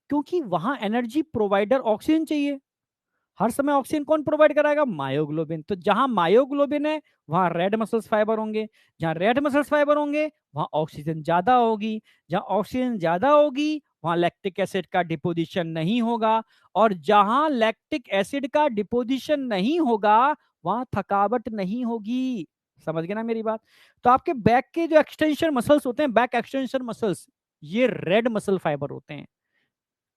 क्योंकि वहां एनर्जी प्रोवाइडर ऑक्सीजन चाहिए। हर समय ऑक्सीजन कौन प्रोवाइड कराएगा? मायोग्लोबिन। तो जहां मायोग्लोबिन है वहां रेड मसल्स फाइबर होंगे, जहां रेड मसल्स फाइबर होंगे वहां ऑक्सीजन ज्यादा होगी, जहां ऑक्सीजन ज्यादा होगी वहां लैक्टिक एसिड का डिपोजिशन नहीं होगा, और जहां लैक्टिक एसिड का डिपोजिशन नहीं होगा वहां थकावट नहीं होगी। समझ गए ना मेरी बात? तो आपके बैक के जो एक्सटेंशन मसल्स होते हैं, बैक एक्सटेंशन मसल्स, ये रेड मसल फाइबर होते हैं।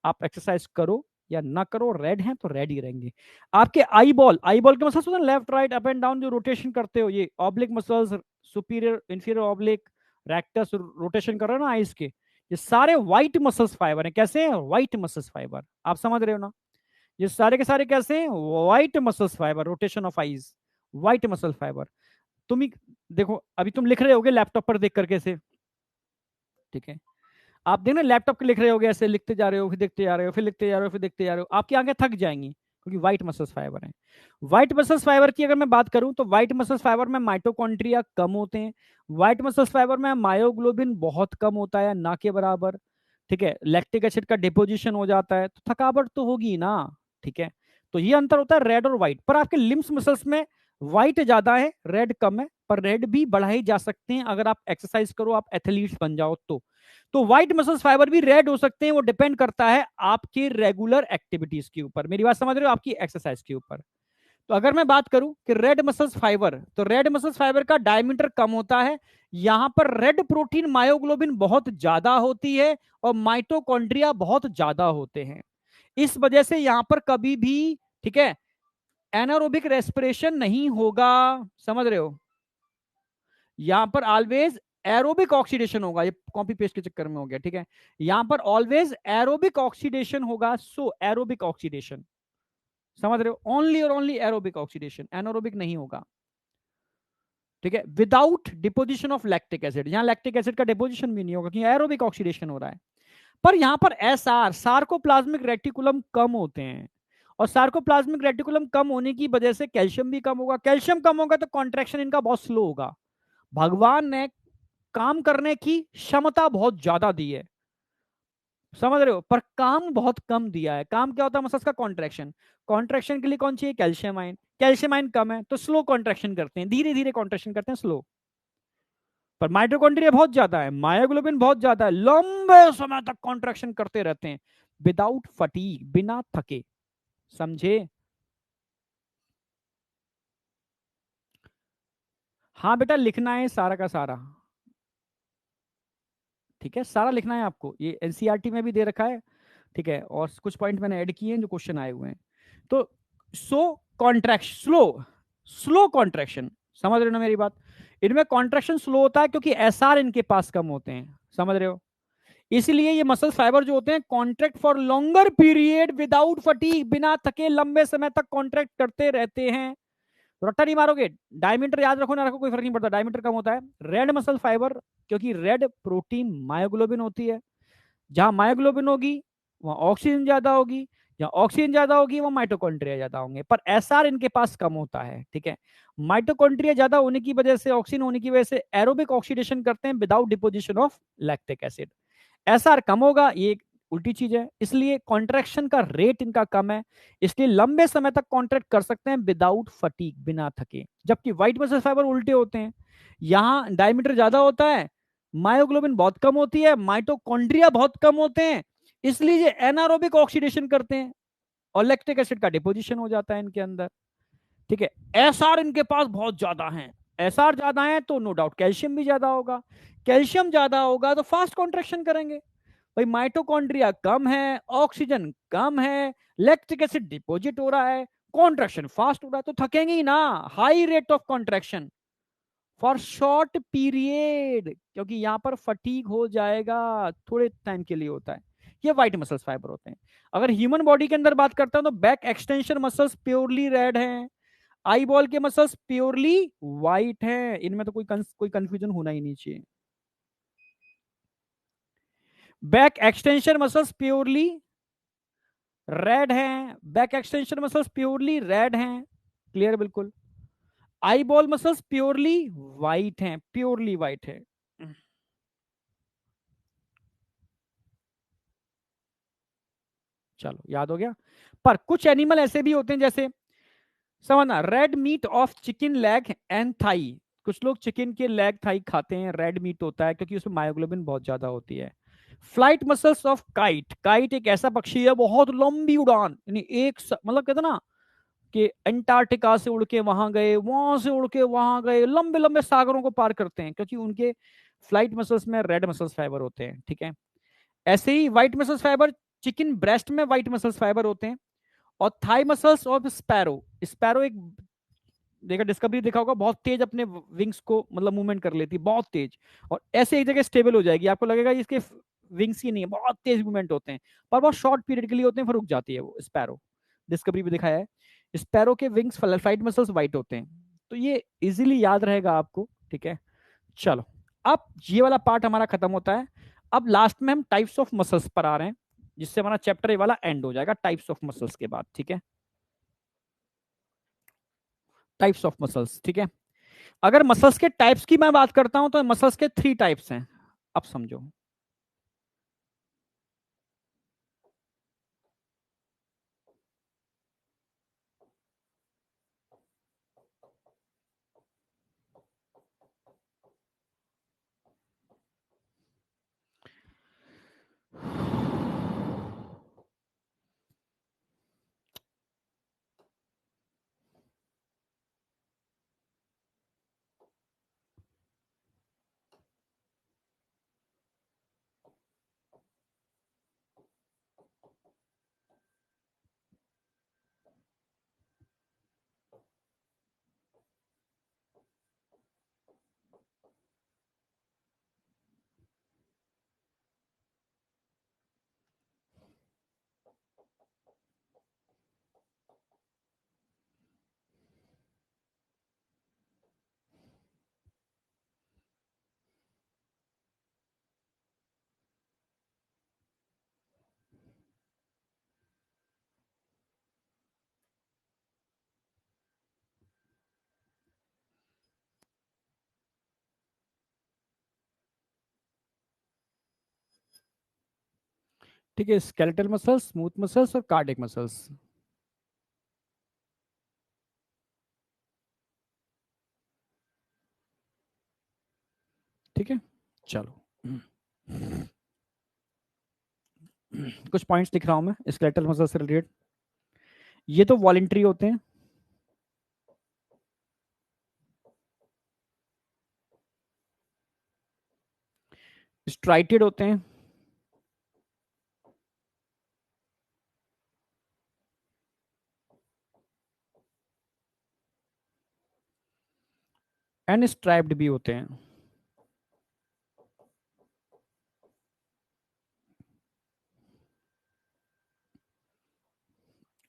आप एक्सरसाइज करो या ना करो, रेड हैं तो रेड ही रहेंगे। आपके आई बॉल के मसल्स होते हैं left right up and down जो रोटेशन करते हो, ये oblique muscles, superior inferior oblique, rectus rotation कर रहे हो ना आईज के, ये सारे व्हाइट मसल्स फाइबर हैं। कैसे हैं? White muscles fibre. आप समझ रहे हो ना? ये सारे के सारे कैसे हैं? White muscles fibre, rotation of eyes, white muscle fibre. तुम ही देखो, अभी तुम लिख रहे होगे लैपटॉप पर देख करके से, ठीक है? आप देखना लैपटॉप के लिख रहे होगे, ऐसे लिखते जा रहे हो, फिर देखते जा रहे हो, फिर लिखते जा रहे हो, फिर देखते जा रहे हो, आपकी आंखें थक जाएंगी, क्योंकि व्हाइट मसल्स फाइबर है। व्हाइट मसल्स फाइबर की अगर मैं बात करूं तो व्हाइट मसल्स फाइबर में माइटोकॉन्ड्रिया कम होते हैं। व्हाइट मसल्स फाइबर में मायोग्लोबिन बहुत कम होता है, ना के बराबर। ठीक है, लैक्टिक एसिड का डिपोजिशन हो जाता है, तो थकावट तो होगी ना। ठीक है, तो ये अंतर होता है रेड और व्हाइट। पर आपके लिम्स मसल्स में व्हाइट ज्यादा है, रेड कम है, पर रेड भी बढ़ाए जा सकते हैं अगर आप एक्सरसाइज करो, आप एथलीट्स बन जाओ तो व्हाइट मसल्स फाइबर भी रेड हो सकते हैं। वो डिपेंड करता है आपकी रेगुलर एक्टिविटीज के ऊपर। मेरी बात समझ रहे हो? आपकी एक्सरसाइज के ऊपर। तो अगर मैं बात करूं कि रेड मसल्स फाइबर, तो रेड मसल्स फाइबर का डायमीटर कम होता है। यहां पर रेड प्रोटीन मायोग्लोबिन बहुत ज्यादा होती है और माइटोकॉन्ड्रिया बहुत ज्यादा होते हैं। इस वजह से यहां पर कभी भी, ठीक है, एनारोबिक रेस्पिरेशन नहीं होगा। समझ रहे हो? यहां पर ऑलवेज एरोबिक ऑक्सीडेशन होगा। ये कॉपी पेस्ट के चक्कर में हो गया, ठीक है? यहां पर ऑलवेज एरोबिक ऑक्सीडेशन होगा। सो एरोबिक ऑक्सीडेशन, समझ रहे हो? ओनली और ओनली एरोबिक ऑक्सीडेशन, एनारोबिक नहीं होगा। ठीक है, without deposition of lactic acid. यहां लैक्टिक एसिड का डिपोजिशन भी नहीं होगा क्योंकि एरोबिक ऑक्सीडेशन हो रहा है। पर यहां पर एसआर, सार्कोप्लाज्मिक रेटिकुलम कम होते हैं, और सार्कोप्लाज्मिक रेटिकुलम कम होने की वजह से कैल्शियम भी कम होगा। कैल्शियम कम होगा तो कॉन्ट्रैक्शन इनका बहुत स्लो होगा। भगवान ने काम करने की क्षमता बहुत ज्यादा दी है, समझ रहे हो, पर काम बहुत कम दिया है। काम क्या होता है मसल्स का? कॉन्ट्रैक्शन। कॉन्ट्रैक्शन के लिए कौन चाहिए? Calcium ion. कैल्शियम आयन कम है तो स्लो कॉन्ट्रैक्शन करते हैं, धीरे धीरे कॉन्ट्रैक्शन करते हैं, स्लो। पर माइटोकॉन्ड्रिया बहुत ज्यादा है, मायोग्लोबिन बहुत ज्यादा है, लंबे समय तक कॉन्ट्रैक्शन करते रहते हैं विदाउट फटीग, बिना थके। समझे? हाँ बेटा, लिखना है सारा का सारा। ठीक है, सारा लिखना है आपको, ये एनसीईआरटी में भी दे रखा है। ठीक है, और कुछ पॉइंट मैंने ऐड किए हैं जो क्वेश्चन आए हुए हैं। तो सो कॉन्ट्रैक्शन स्लो, स्लो कॉन्ट्रैक्शन, समझ रहे हो ना मेरी बात? इनमें कॉन्ट्रैक्शन स्लो होता है क्योंकि एसआर इनके पास कम होते हैं, समझ रहे हो? इसलिए ये मसल फाइबर जो होते हैं contract for longer period without fatigue, बिना थके लंबे समय तक कॉन्ट्रैक्ट करते रहते हैं। रट्टा नहीं मारोगे, डायमीटर याद रखो ना रखो कोई फर्क नहीं पड़ता, डायमीटर कम होता है। रेड मसल फाइबर, क्योंकि रेड प्रोटीन मायोग्लोबिन होती है, जहां मायोग्लोबिन होगी वहां ऑक्सीजन ज्यादा होगी, जहां ऑक्सीजन ज्यादा होगी वहां माइटोकॉन्ड्रिया ज्यादा होंगे। पर एसआर इनके पास कम होता है। ठीक है, माइटोकॉन्ड्रिया ज्यादा होने की वजह से, ऑक्सीजन होने की वजह से एरोबिक ऑक्सीडेशन करते हैं without deposition of lactic acid. SR कम होगा, ये एक उल्टी चीज है, इसलिए कॉन्ट्रैक्शन का रेट इनका कम है, इसलिए लंबे समय तक कॉन्ट्रैक्ट कर सकते हैं विदाउट फटीग, बिना थके। जबकि व्हाइट मसल फाइबर उल्टे होते हैं, यहां डायमीटर ज्यादा होता है, मायोग्लोबिन बहुत कम होती है, माइटोकॉन्ड्रिया बहुत कम होते हैं, इसलिए ये एनारोबिक ऑक्सीडेशन करते हैं और लैक्टिक एसिड का डिपोजिशन हो जाता है इनके अंदर। ठीक है, एसआर इनके पास बहुत ज्यादा है, एसआर ज्यादा है तो नो डाउट कैल्शियम भी ज्यादा होगा, कैल्शियम ज्यादा होगा तो फास्ट कॉन्ट्रेक्शन करेंगे। भाई माइटोकॉन्ड्रिया कम है, ऑक्सीजन कम है, लैक्टिक एसिड डिपोजिट हो रहा है, कॉन्ट्रैक्शन फास्ट हो रहा है, तो थकेंगे ही ना। High rate of contraction for short period, क्योंकि यहां पर फटीग हो जाएगा, थोड़े टाइम के लिए होता है। ये व्हाइट मसल्स फाइबर होते हैं। अगर ह्यूमन बॉडी के अंदर बात करता हूं तो back extension muscles purely red हैं, आई बॉल के मसल्स प्योरली व्हाइट हैं। इनमें तो कोई कंफ्यूजन होना ही नहीं चाहिए। Back extension muscles purely red हैं, back extension muscles purely red हैं, क्लियर बिल्कुल। Eyeball muscles purely white हैं, प्योरली वाइट है। चलो याद हो गया। पर कुछ एनिमल ऐसे भी होते हैं, जैसे समझना, red meat of chicken leg and thigh. कुछ लोग चिकन के लेग थाई खाते हैं, रेड मीट होता है क्योंकि उसमें मायोग्लोबिन बहुत ज्यादा होती है। Flight muscles of kite, kite एक ऐसा पक्षी है बहुत लंबी उड़ान, यानी मतलब कहते हैं ना कि अंटार्कटिका से उड़ के वहां गए, वहां से उड़ के वहां गए, लंबे लंबे सागरों को पार करते हैं, क्योंकि उनके फ्लाइट मसल्स में रेड मसल्स फाइबर होते हैं, ठीक है। ऐसे ही white muscles fibre, chicken breast में व्हाइट मसल्स फाइबर होते हैं। और thigh muscles of sparrow, sparrow एक देखा, डिस्कवरी देखा होगा, बहुत तेज अपने विंग्स को मतलब मूवमेंट कर लेती है, बहुत तेज। और ऐसे एक जगह स्टेबल हो जाएगी, आपको लगेगा इसके विंग्स ही नहीं है, बहुत तेज मूवमेंट होते हैं, पर बहुत शॉर्ट पीरियड के लिए होते हैं, फिर रुक जाती है वो स्पैरो। डिस्कवरी में दिखाया है, स्पैरो के विंग्स फ्लाइट मसल्स वाइट होते हैं। तो ये इजीली याद रहेगा आपको, ठीक है। चलो, अब ये वाला पार्ट हमारा खत्म होता है। अब लास्ट में हम टाइप्स ऑफ मसल्स पर आ रहे हैं, जिससे हमारा चैप्टर ये वाला एंड हो जाएगा टाइप्स ऑफ मसल्स के बाद, ठीक है। टाइप्स ऑफ मसल्स, ठीक है। अगर मसल्स के टाइप्स की मैं बात करता हूं तो मसल्स के 3 टाइप्स हैं। अब समझो। ठीक है, स्केलेटल मसल्स, स्मूथ मसल्स और कार्डियक मसल्स। ठीक है, चलो। कुछ पॉइंट्स लिख रहा हूं मैं स्केलेटल मसल्स से रिलेटेड। ये तो वॉलेंट्री होते हैं, स्ट्राइटेड होते हैं, एंड स्ट्राइप्ड भी होते हैं।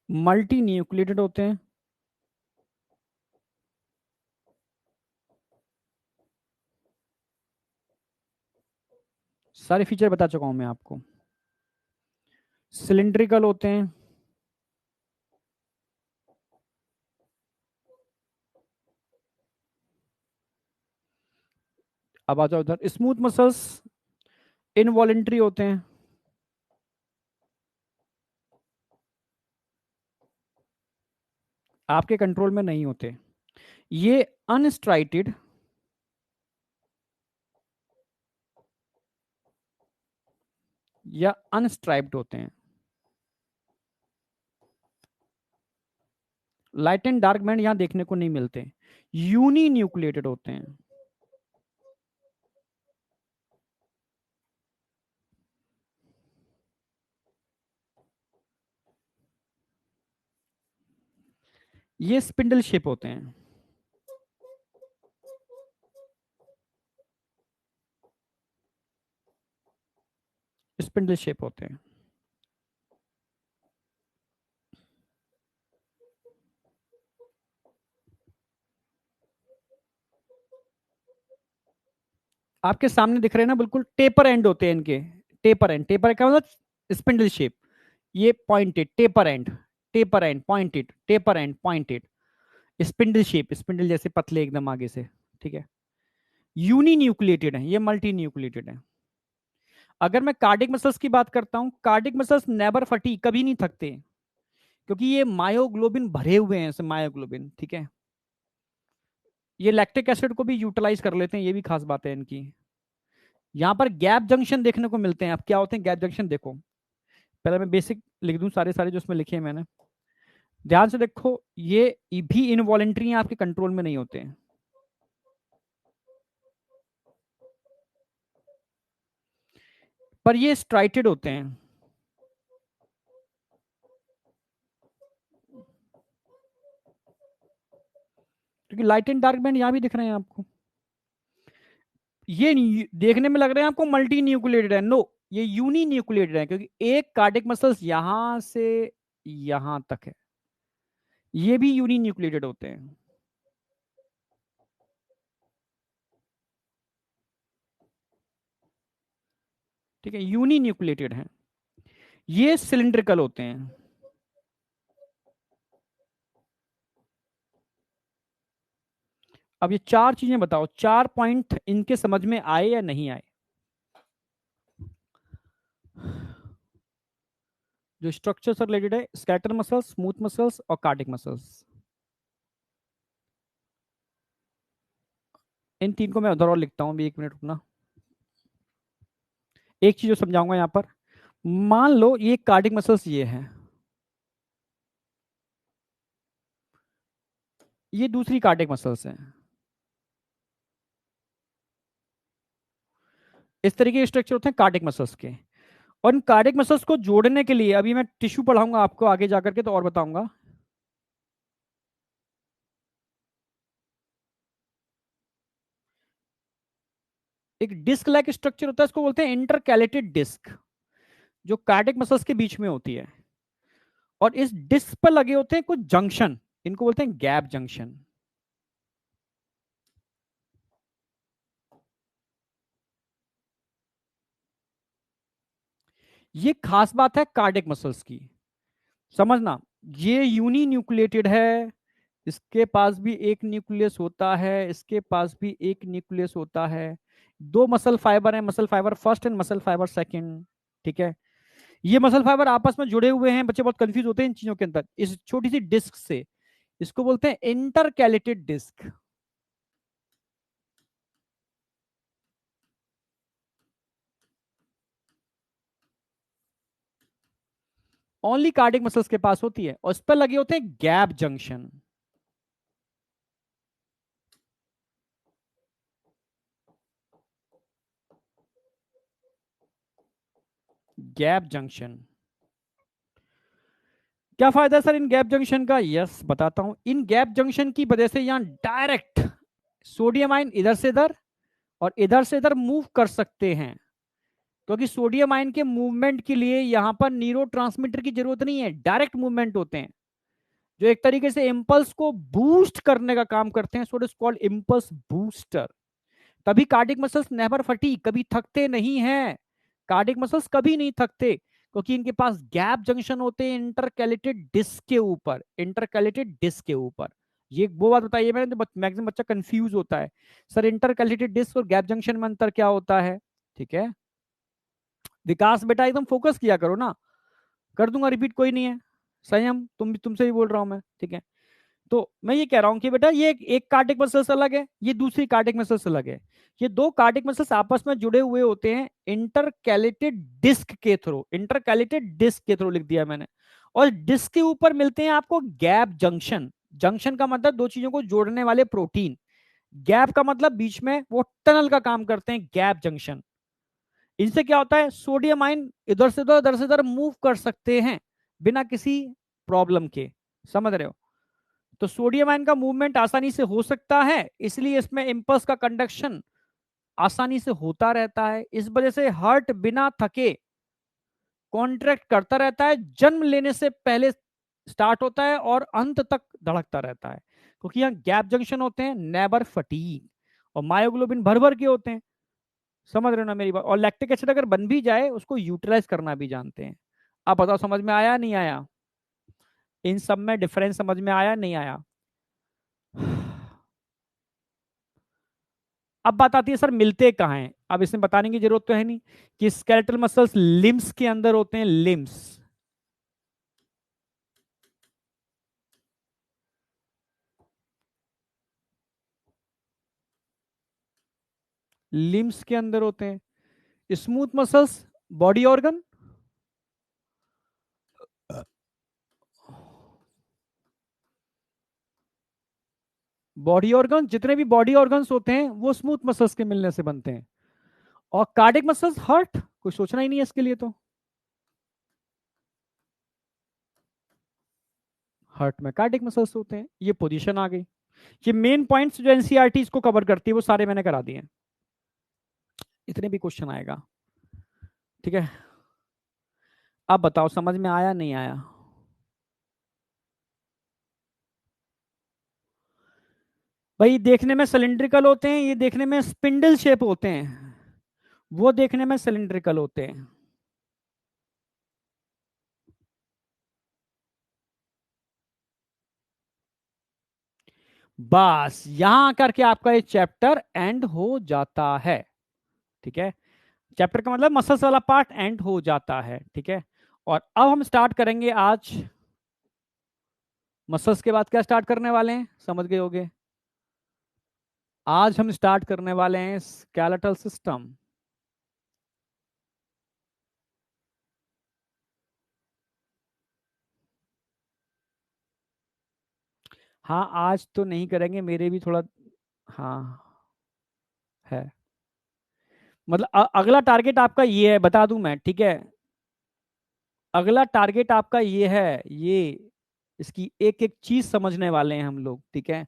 मल्टी न्यूक्लिएटेड होते हैं। सारे फीचर बता चुका हूं मैं आपको। सिलिंड्रिकल होते हैं। अब आ जाओ उधर, स्मूथ मसल्स इनवॉलेंट्री होते हैं। आपके कंट्रोल में नहीं होते। ये अनस्ट्राइटेड या अनस्ट्राइप्ड होते हैं। लाइट एंड डार्क बैंड यहां देखने को नहीं मिलते। यूनी न्यूक्लिएटेड होते हैं। ये स्पिंडल शेप होते हैं। स्पिंडल शेप होते हैं। आपके सामने दिख रहे हैं ना, बिल्कुल टेपर एंड होते हैं इनके। टेपर एंड, टेपर का मतलब स्पिंडल शेप। ये pointed, taper and, taper and pointed, taper and pointed, spindle shape, spindle जैसे पतले एकदम आगे से, ठीक है। यूनी न्यूक्लिएटेड है, ये मल्टी न्यूक्लिएटेड है। अगर मैं कार्डिक मसल्स की बात करता हूं, कार्डिक मसल्स नेवर फटी, कभी नहीं थकते, क्योंकि ये मायोग्लोबिन भरे हुए हैं, मायोग्लोबिन, ठीक है। ये लैक्टिक एसिड को भी यूटिलाइज कर लेते हैं, ये भी खास बात है इनकी। यहां पर गैप जंक्शन देखने को मिलते हैं। अब क्या होते हैं गैप जंक्शन, देखो पहले मैं बेसिक लिख दूं, सारे सारे जो उसमें लिखे हैं मैंने, ध्यान से देखो। ये भी इनवॉलेंट्री हैं, आपके कंट्रोल में नहीं होते हैं। पर ये स्ट्राइटेड होते हैं, क्योंकि लाइट एंड डार्क बैंड यहां भी दिख रहे हैं आपको। ये देखने में लग रहे हैं आपको मल्टी न्यूक्लिएटेड है, नो, ये यूनी न्यूक्लिएटेड है, क्योंकि एक कार्डिक मसल्स यहां से यहां तक है, ये भी यूनी न्यूक्लिएटेड होते हैं, ठीक है, यूनी न्यूक्लिएटेड हैं। ये सिलिंड्रिकल होते हैं। अब ये चार चीजें बताओ, चार पॉइंट इनके समझ में आए या नहीं आए? जो स्ट्रक्चर से रिलेटेड है, स्कैटर मसल्स, स्मूथ मसल्स और कार्डिक मसल्स, इन तीन को मैं उधर और लिखता हूं, भी एक मिनट रुकना। एक चीज जो समझाऊंगा यहां पर, मान लो ये कार्डिक मसल्स ये है, ये दूसरी कार्डिक मसल्स है, इस तरीके के स्ट्रक्चर होते हैं कार्डिक मसल्स के। और इन कार्डिक मसल्स को जोड़ने के लिए, अभी मैं टिश्यू पढ़ाऊंगा आपको आगे जाकर के, तो और बताऊंगा। एक डिस्क लाइक स्ट्रक्चर होता है, इसको बोलते हैं इंटरकैलेटेड डिस्क, जो कार्डिक मसल्स के बीच में होती है। और इस डिस्क पर लगे होते हैं कुछ जंक्शन, इनको बोलते हैं गैप जंक्शन। ये खास बात है कार्डिक मसल्स की, समझना। ये यूनी न्यूक्लिएटेड है, इसके पास भी एक न्यूक्लियस होता है, इसके पास भी एक न्यूक्लियस होता है। दो मसल फाइबर है, muscle fibre first and muscle fibre second, ठीक है। ये मसल फाइबर आपस में जुड़े हुए हैं, बच्चे बहुत कंफ्यूज होते हैं इन चीजों के अंदर, इस छोटी सी डिस्क से। इसको बोलते हैं intercalated disc. Only cardiac muscles के पास होती है, और इस पर लगे होते हैं गैप जंक्शन। गैप जंक्शन, क्या फायदा है सर इन गैप जंक्शन का? यस बताता हूं। इन गैप जंक्शन की वजह से यहां डायरेक्ट सोडियम आयन इधर से इधर और इधर से इधर मूव कर सकते हैं, क्योंकि सोडियम आयन के मूवमेंट के लिए यहां पर न्यूरोट्रांसमीटर की जरूरत नहीं है, डायरेक्ट मूवमेंट होते हैं, जो एक तरीके से इंपल्स को बूस्ट करने का काम करते हैं। So it is called impulse booster. तभी कार्डिक मसल्स नेवर फटी, कभी थकते नहीं हैं। कार्डिक मसल्स कभी नहीं थकते, क्योंकि इनके पास गैप जंक्शन होते हैं इंटरकैलेटेड डिस्क के ऊपर, इंटरकैलेटेड डिस्क के ऊपर। ये वो बात बताइए मैंने, मैक्सिमम बच्चा कंफ्यूज होता है, सर इंटरकैलेटेड डिस्क और गैप जंक्शन में अंतर क्या होता है? ठीक है विकास बेटा, एकदम फोकस किया करो ना। कर दूंगा रिपीट, कोई नहीं है, संयम, तुमसे भी बोल रहा हूं मैं, ठीक है। तो मैं ये कह रहा हूं कि बेटा ये एक कार्डिक मसल्स अलग है, ये दूसरी कार्डिक मसल्स अलग है। ये दो कार्डिक मसल्स आपस में जुड़े हुए होते हैं इंटरकैलेटेड डिस्क के थ्रू, इंटरकैलेटेड डिस्क के थ्रू लिख दिया मैंने। और डिस्क के ऊपर मिलते हैं आपको गैप जंक्शन। जंक्शन का मतलब दो चीजों को जोड़ने वाले प्रोटीन, गैप का मतलब बीच में वो टनल का काम करते हैं, गैप जंक्शन। इनसे क्या होता है, सोडियम आयन इधर से उधर, इधर से उधर मूव कर सकते हैं बिना किसी प्रॉब्लम के, समझ रहे हो? तो सोडियम आयन का मूवमेंट आसानी से हो सकता है, इसलिए इसमें इंपल्स का कंडक्शन आसानी से होता रहता है। इस वजह से हार्ट बिना थके कॉन्ट्रैक्ट करता रहता है, जन्म लेने से पहले स्टार्ट होता है और अंत तक धड़कता रहता है, क्योंकि यहाँ गैप जंक्शन होते हैं, नेवर फटीग, और मायोग्लोबिन भर भर के होते हैं। समझ रहे हो ना मेरी बात? और लैक्टिक एसिड अगर बन भी जाए, उसको यूटिलाइज करना भी जानते हैं। आप बताओ समझ में आया नहीं आया? इन सब में डिफरेंस समझ में आया नहीं आया? अब बात आती है सर मिलते कहाँ हैं। अब इसमें बताने की जरूरत तो है नहीं कि स्केलेटल मसल्स लिम्स के अंदर होते हैं, लिम्स। लिम्स के अंदर होते हैं। Smooth muscles body organ, body organ जितने भी बॉडी ऑर्गन्स होते हैं वो स्मूथ मसल्स के मिलने से बनते हैं। और कार्डिक मसल्स हार्ट, कुछ सोचना ही नहीं है इसके लिए तो। हार्ट में कार्डिक मसल्स होते हैं, ये पोजीशन आ गई। ये मेन पॉइंट्स जो एनसीईआरटी इसको कवर करती है वो सारे मैंने करा दिए हैं। इतने भी क्वेश्चन आएगा, ठीक है। अब बताओ समझ में आया नहीं आया? भाई देखने में सिलिंड्रिकल होते हैं, ये देखने में स्पिंडल शेप होते हैं, वो देखने में सिलिंड्रिकल होते हैं। बस यहां आकर के आपका ये चैप्टर एंड हो जाता है, ठीक है। चैप्टर का मतलब मसल्स वाला पार्ट एंड हो जाता है, ठीक है। और अब हम स्टार्ट करेंगे आज मसल्स के बाद क्या स्टार्ट करने वाले हैं, समझ गए होगे। आज हम स्टार्ट करने वाले हैं स्केलेटल सिस्टम। हाँ आज तो नहीं करेंगे, मेरे भी थोड़ा, हाँ है। मतलब अगला टारगेट आपका ये है, बता दूं मैं, ठीक है। अगला टारगेट आपका ये है, ये इसकी एक एक चीज समझने वाले हैं हम लोग, ठीक है।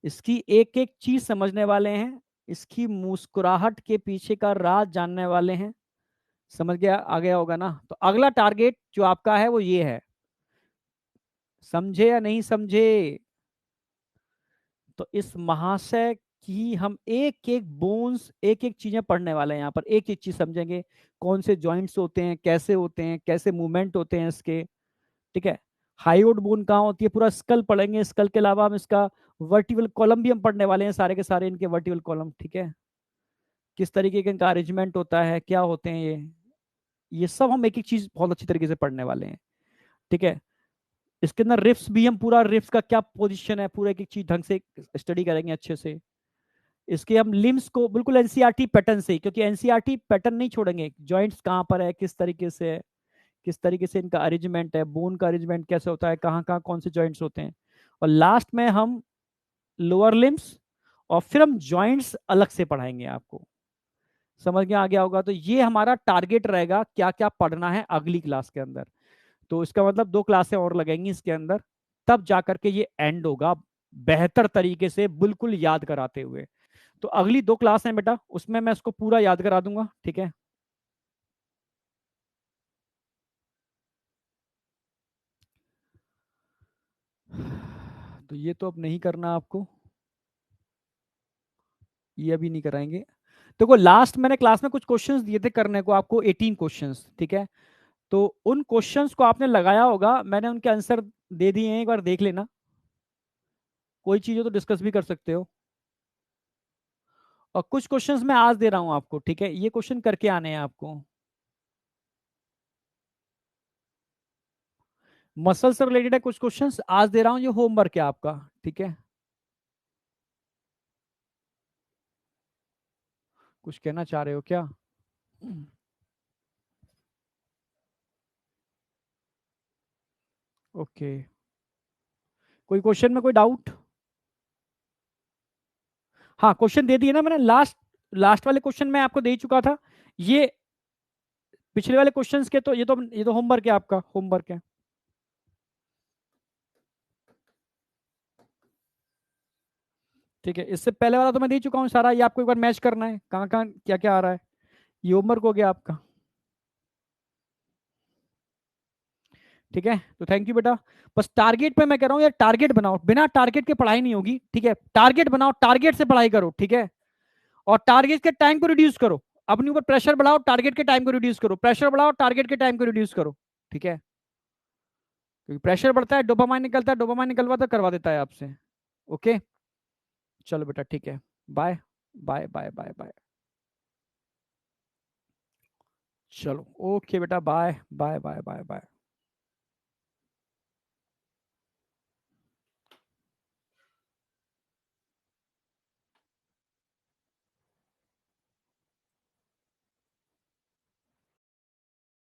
इसकी एक एक चीज समझने वाले हैं, इसकी मुस्कुराहट के पीछे का राज जानने वाले हैं। समझ गया, आ गया होगा ना। तो अगला टारगेट जो आपका है वो ये है, समझे या नहीं समझे। तो इस महाशय की हम एक एक बोन्स, एक एक चीजें पढ़ने वाले हैं यहाँ पर, एक एक चीज समझेंगे। कौन से जॉइंट्स होते हैं, कैसे मूवमेंट होते हैं इसके, ठीक है। हाइयोड बोन कहाँ होती है, पूरा स्कल पढ़ेंगे। स्कल के अलावा हम इसका वर्टिबल कॉलम भी हम पढ़ने वाले हैं, सारे के सारे इनके वर्टिबल कॉलम, ठीक है। किस तरीके का इनका अरेंजमेंट होता है, क्या होते हैं ये सब हम एक एक चीज बहुत अच्छी तरीके से पढ़ने वाले हैं, ठीक है। इसके अंदर रिफ्स भी, हम पूरा रिफ्स का क्या पोजीशन है पूरा एक एक चीज ढंग से स्टडी करेंगे अच्छे से। इसके हम लिम्स को बिल्कुल एनसीईआरटी पैटर्न से, क्योंकि एनसीईआरटी पैटर्न नहीं छोड़ेंगे, जॉइंट्स कहाँ पर है, किस तरीके से है, किस तरीके से इनका अरेंजमेंट है, बोन का अरेंजमेंट कैसे होता है, कहाँ कहाँ कौन से जॉइंट्स होते हैं। और लास्ट में हम लोअर लिम्स, और फिर हम जॉइंट्स अलग से पढ़ाएंगे आपको। समझ में आ गया होगा। तो ये हमारा टारगेट रहेगा, क्या क्या पढ़ना है अगली क्लास के अंदर। तो इसका मतलब 2 क्लासें और लगेंगी इसके अंदर, तब जाकर के ये एंड होगा बेहतर तरीके से, बिल्कुल याद कराते हुए। तो अगली 2 क्लास है बेटा, उसमें मैं इसको पूरा याद करा दूंगा, ठीक है। तो ये तो अब नहीं करना आपको, ये अभी नहीं कराएंगे। देखो लास्ट मैंने क्लास में कुछ क्वेश्चंस दिए थे करने को आपको, 18 क्वेश्चंस, ठीक है। तो उन क्वेश्चंस को आपने लगाया होगा, मैंने उनके आंसर दे दिए हैं, एक बार देख लेना। कोई चीज हो तो डिस्कस भी कर सकते हो। और कुछ क्वेश्चंस मैं आज दे रहा हूं आपको, ठीक है, ये क्वेश्चन करके आने हैं आपको। मसल से रिलेटेड है कुछ क्वेश्चंस आज दे रहा हूं, ये होमवर्क है आपका, ठीक है। कुछ कहना चाह रहे हो क्या? ओके, कोई क्वेश्चन में कोई डाउट? हाँ क्वेश्चन दे दिए ना मैंने, लास्ट लास्ट वाले क्वेश्चन में आपको दे ही चुका था। ये पिछले वाले क्वेश्चंस के तो ये तो होमवर्क है आपका, होमवर्क है। ठीक है, इससे पहले वाला तो मैं दे चुका हूँ सारा, ये आपको एक बार मैच करना है कहाँ कहाँ क्या क्या आ रहा है। ये होमवर्क हो गया आपका, ठीक है। तो थैंक यू बेटा। बस टारगेट पे मैं कह रहा हूँ यार, टारगेट बनाओ, बिना टारगेट के पढ़ाई नहीं होगी, ठीक है। टारगेट बनाओ, टारगेट से पढ़ाई करो, ठीक है। और टारगेट के टाइम को रिड्यूस करो, अपने ऊपर प्रेशर बढ़ाओ, टारगेट के टाइम को रिड्यूस करो, प्रेशर बढ़ाओ, टारगेट के टाइम को रिड्यूस करो। ठीक है, क्योंकि प्रेशर बढ़ता है, डोपामाइन निकलता है, डोपामाइन निकलवाता करवा देता है आपसे। ओके, चलो बेटा ठीक है, bye bye bye bye bye. चलो ओके बेटा, bye bye bye bye bye.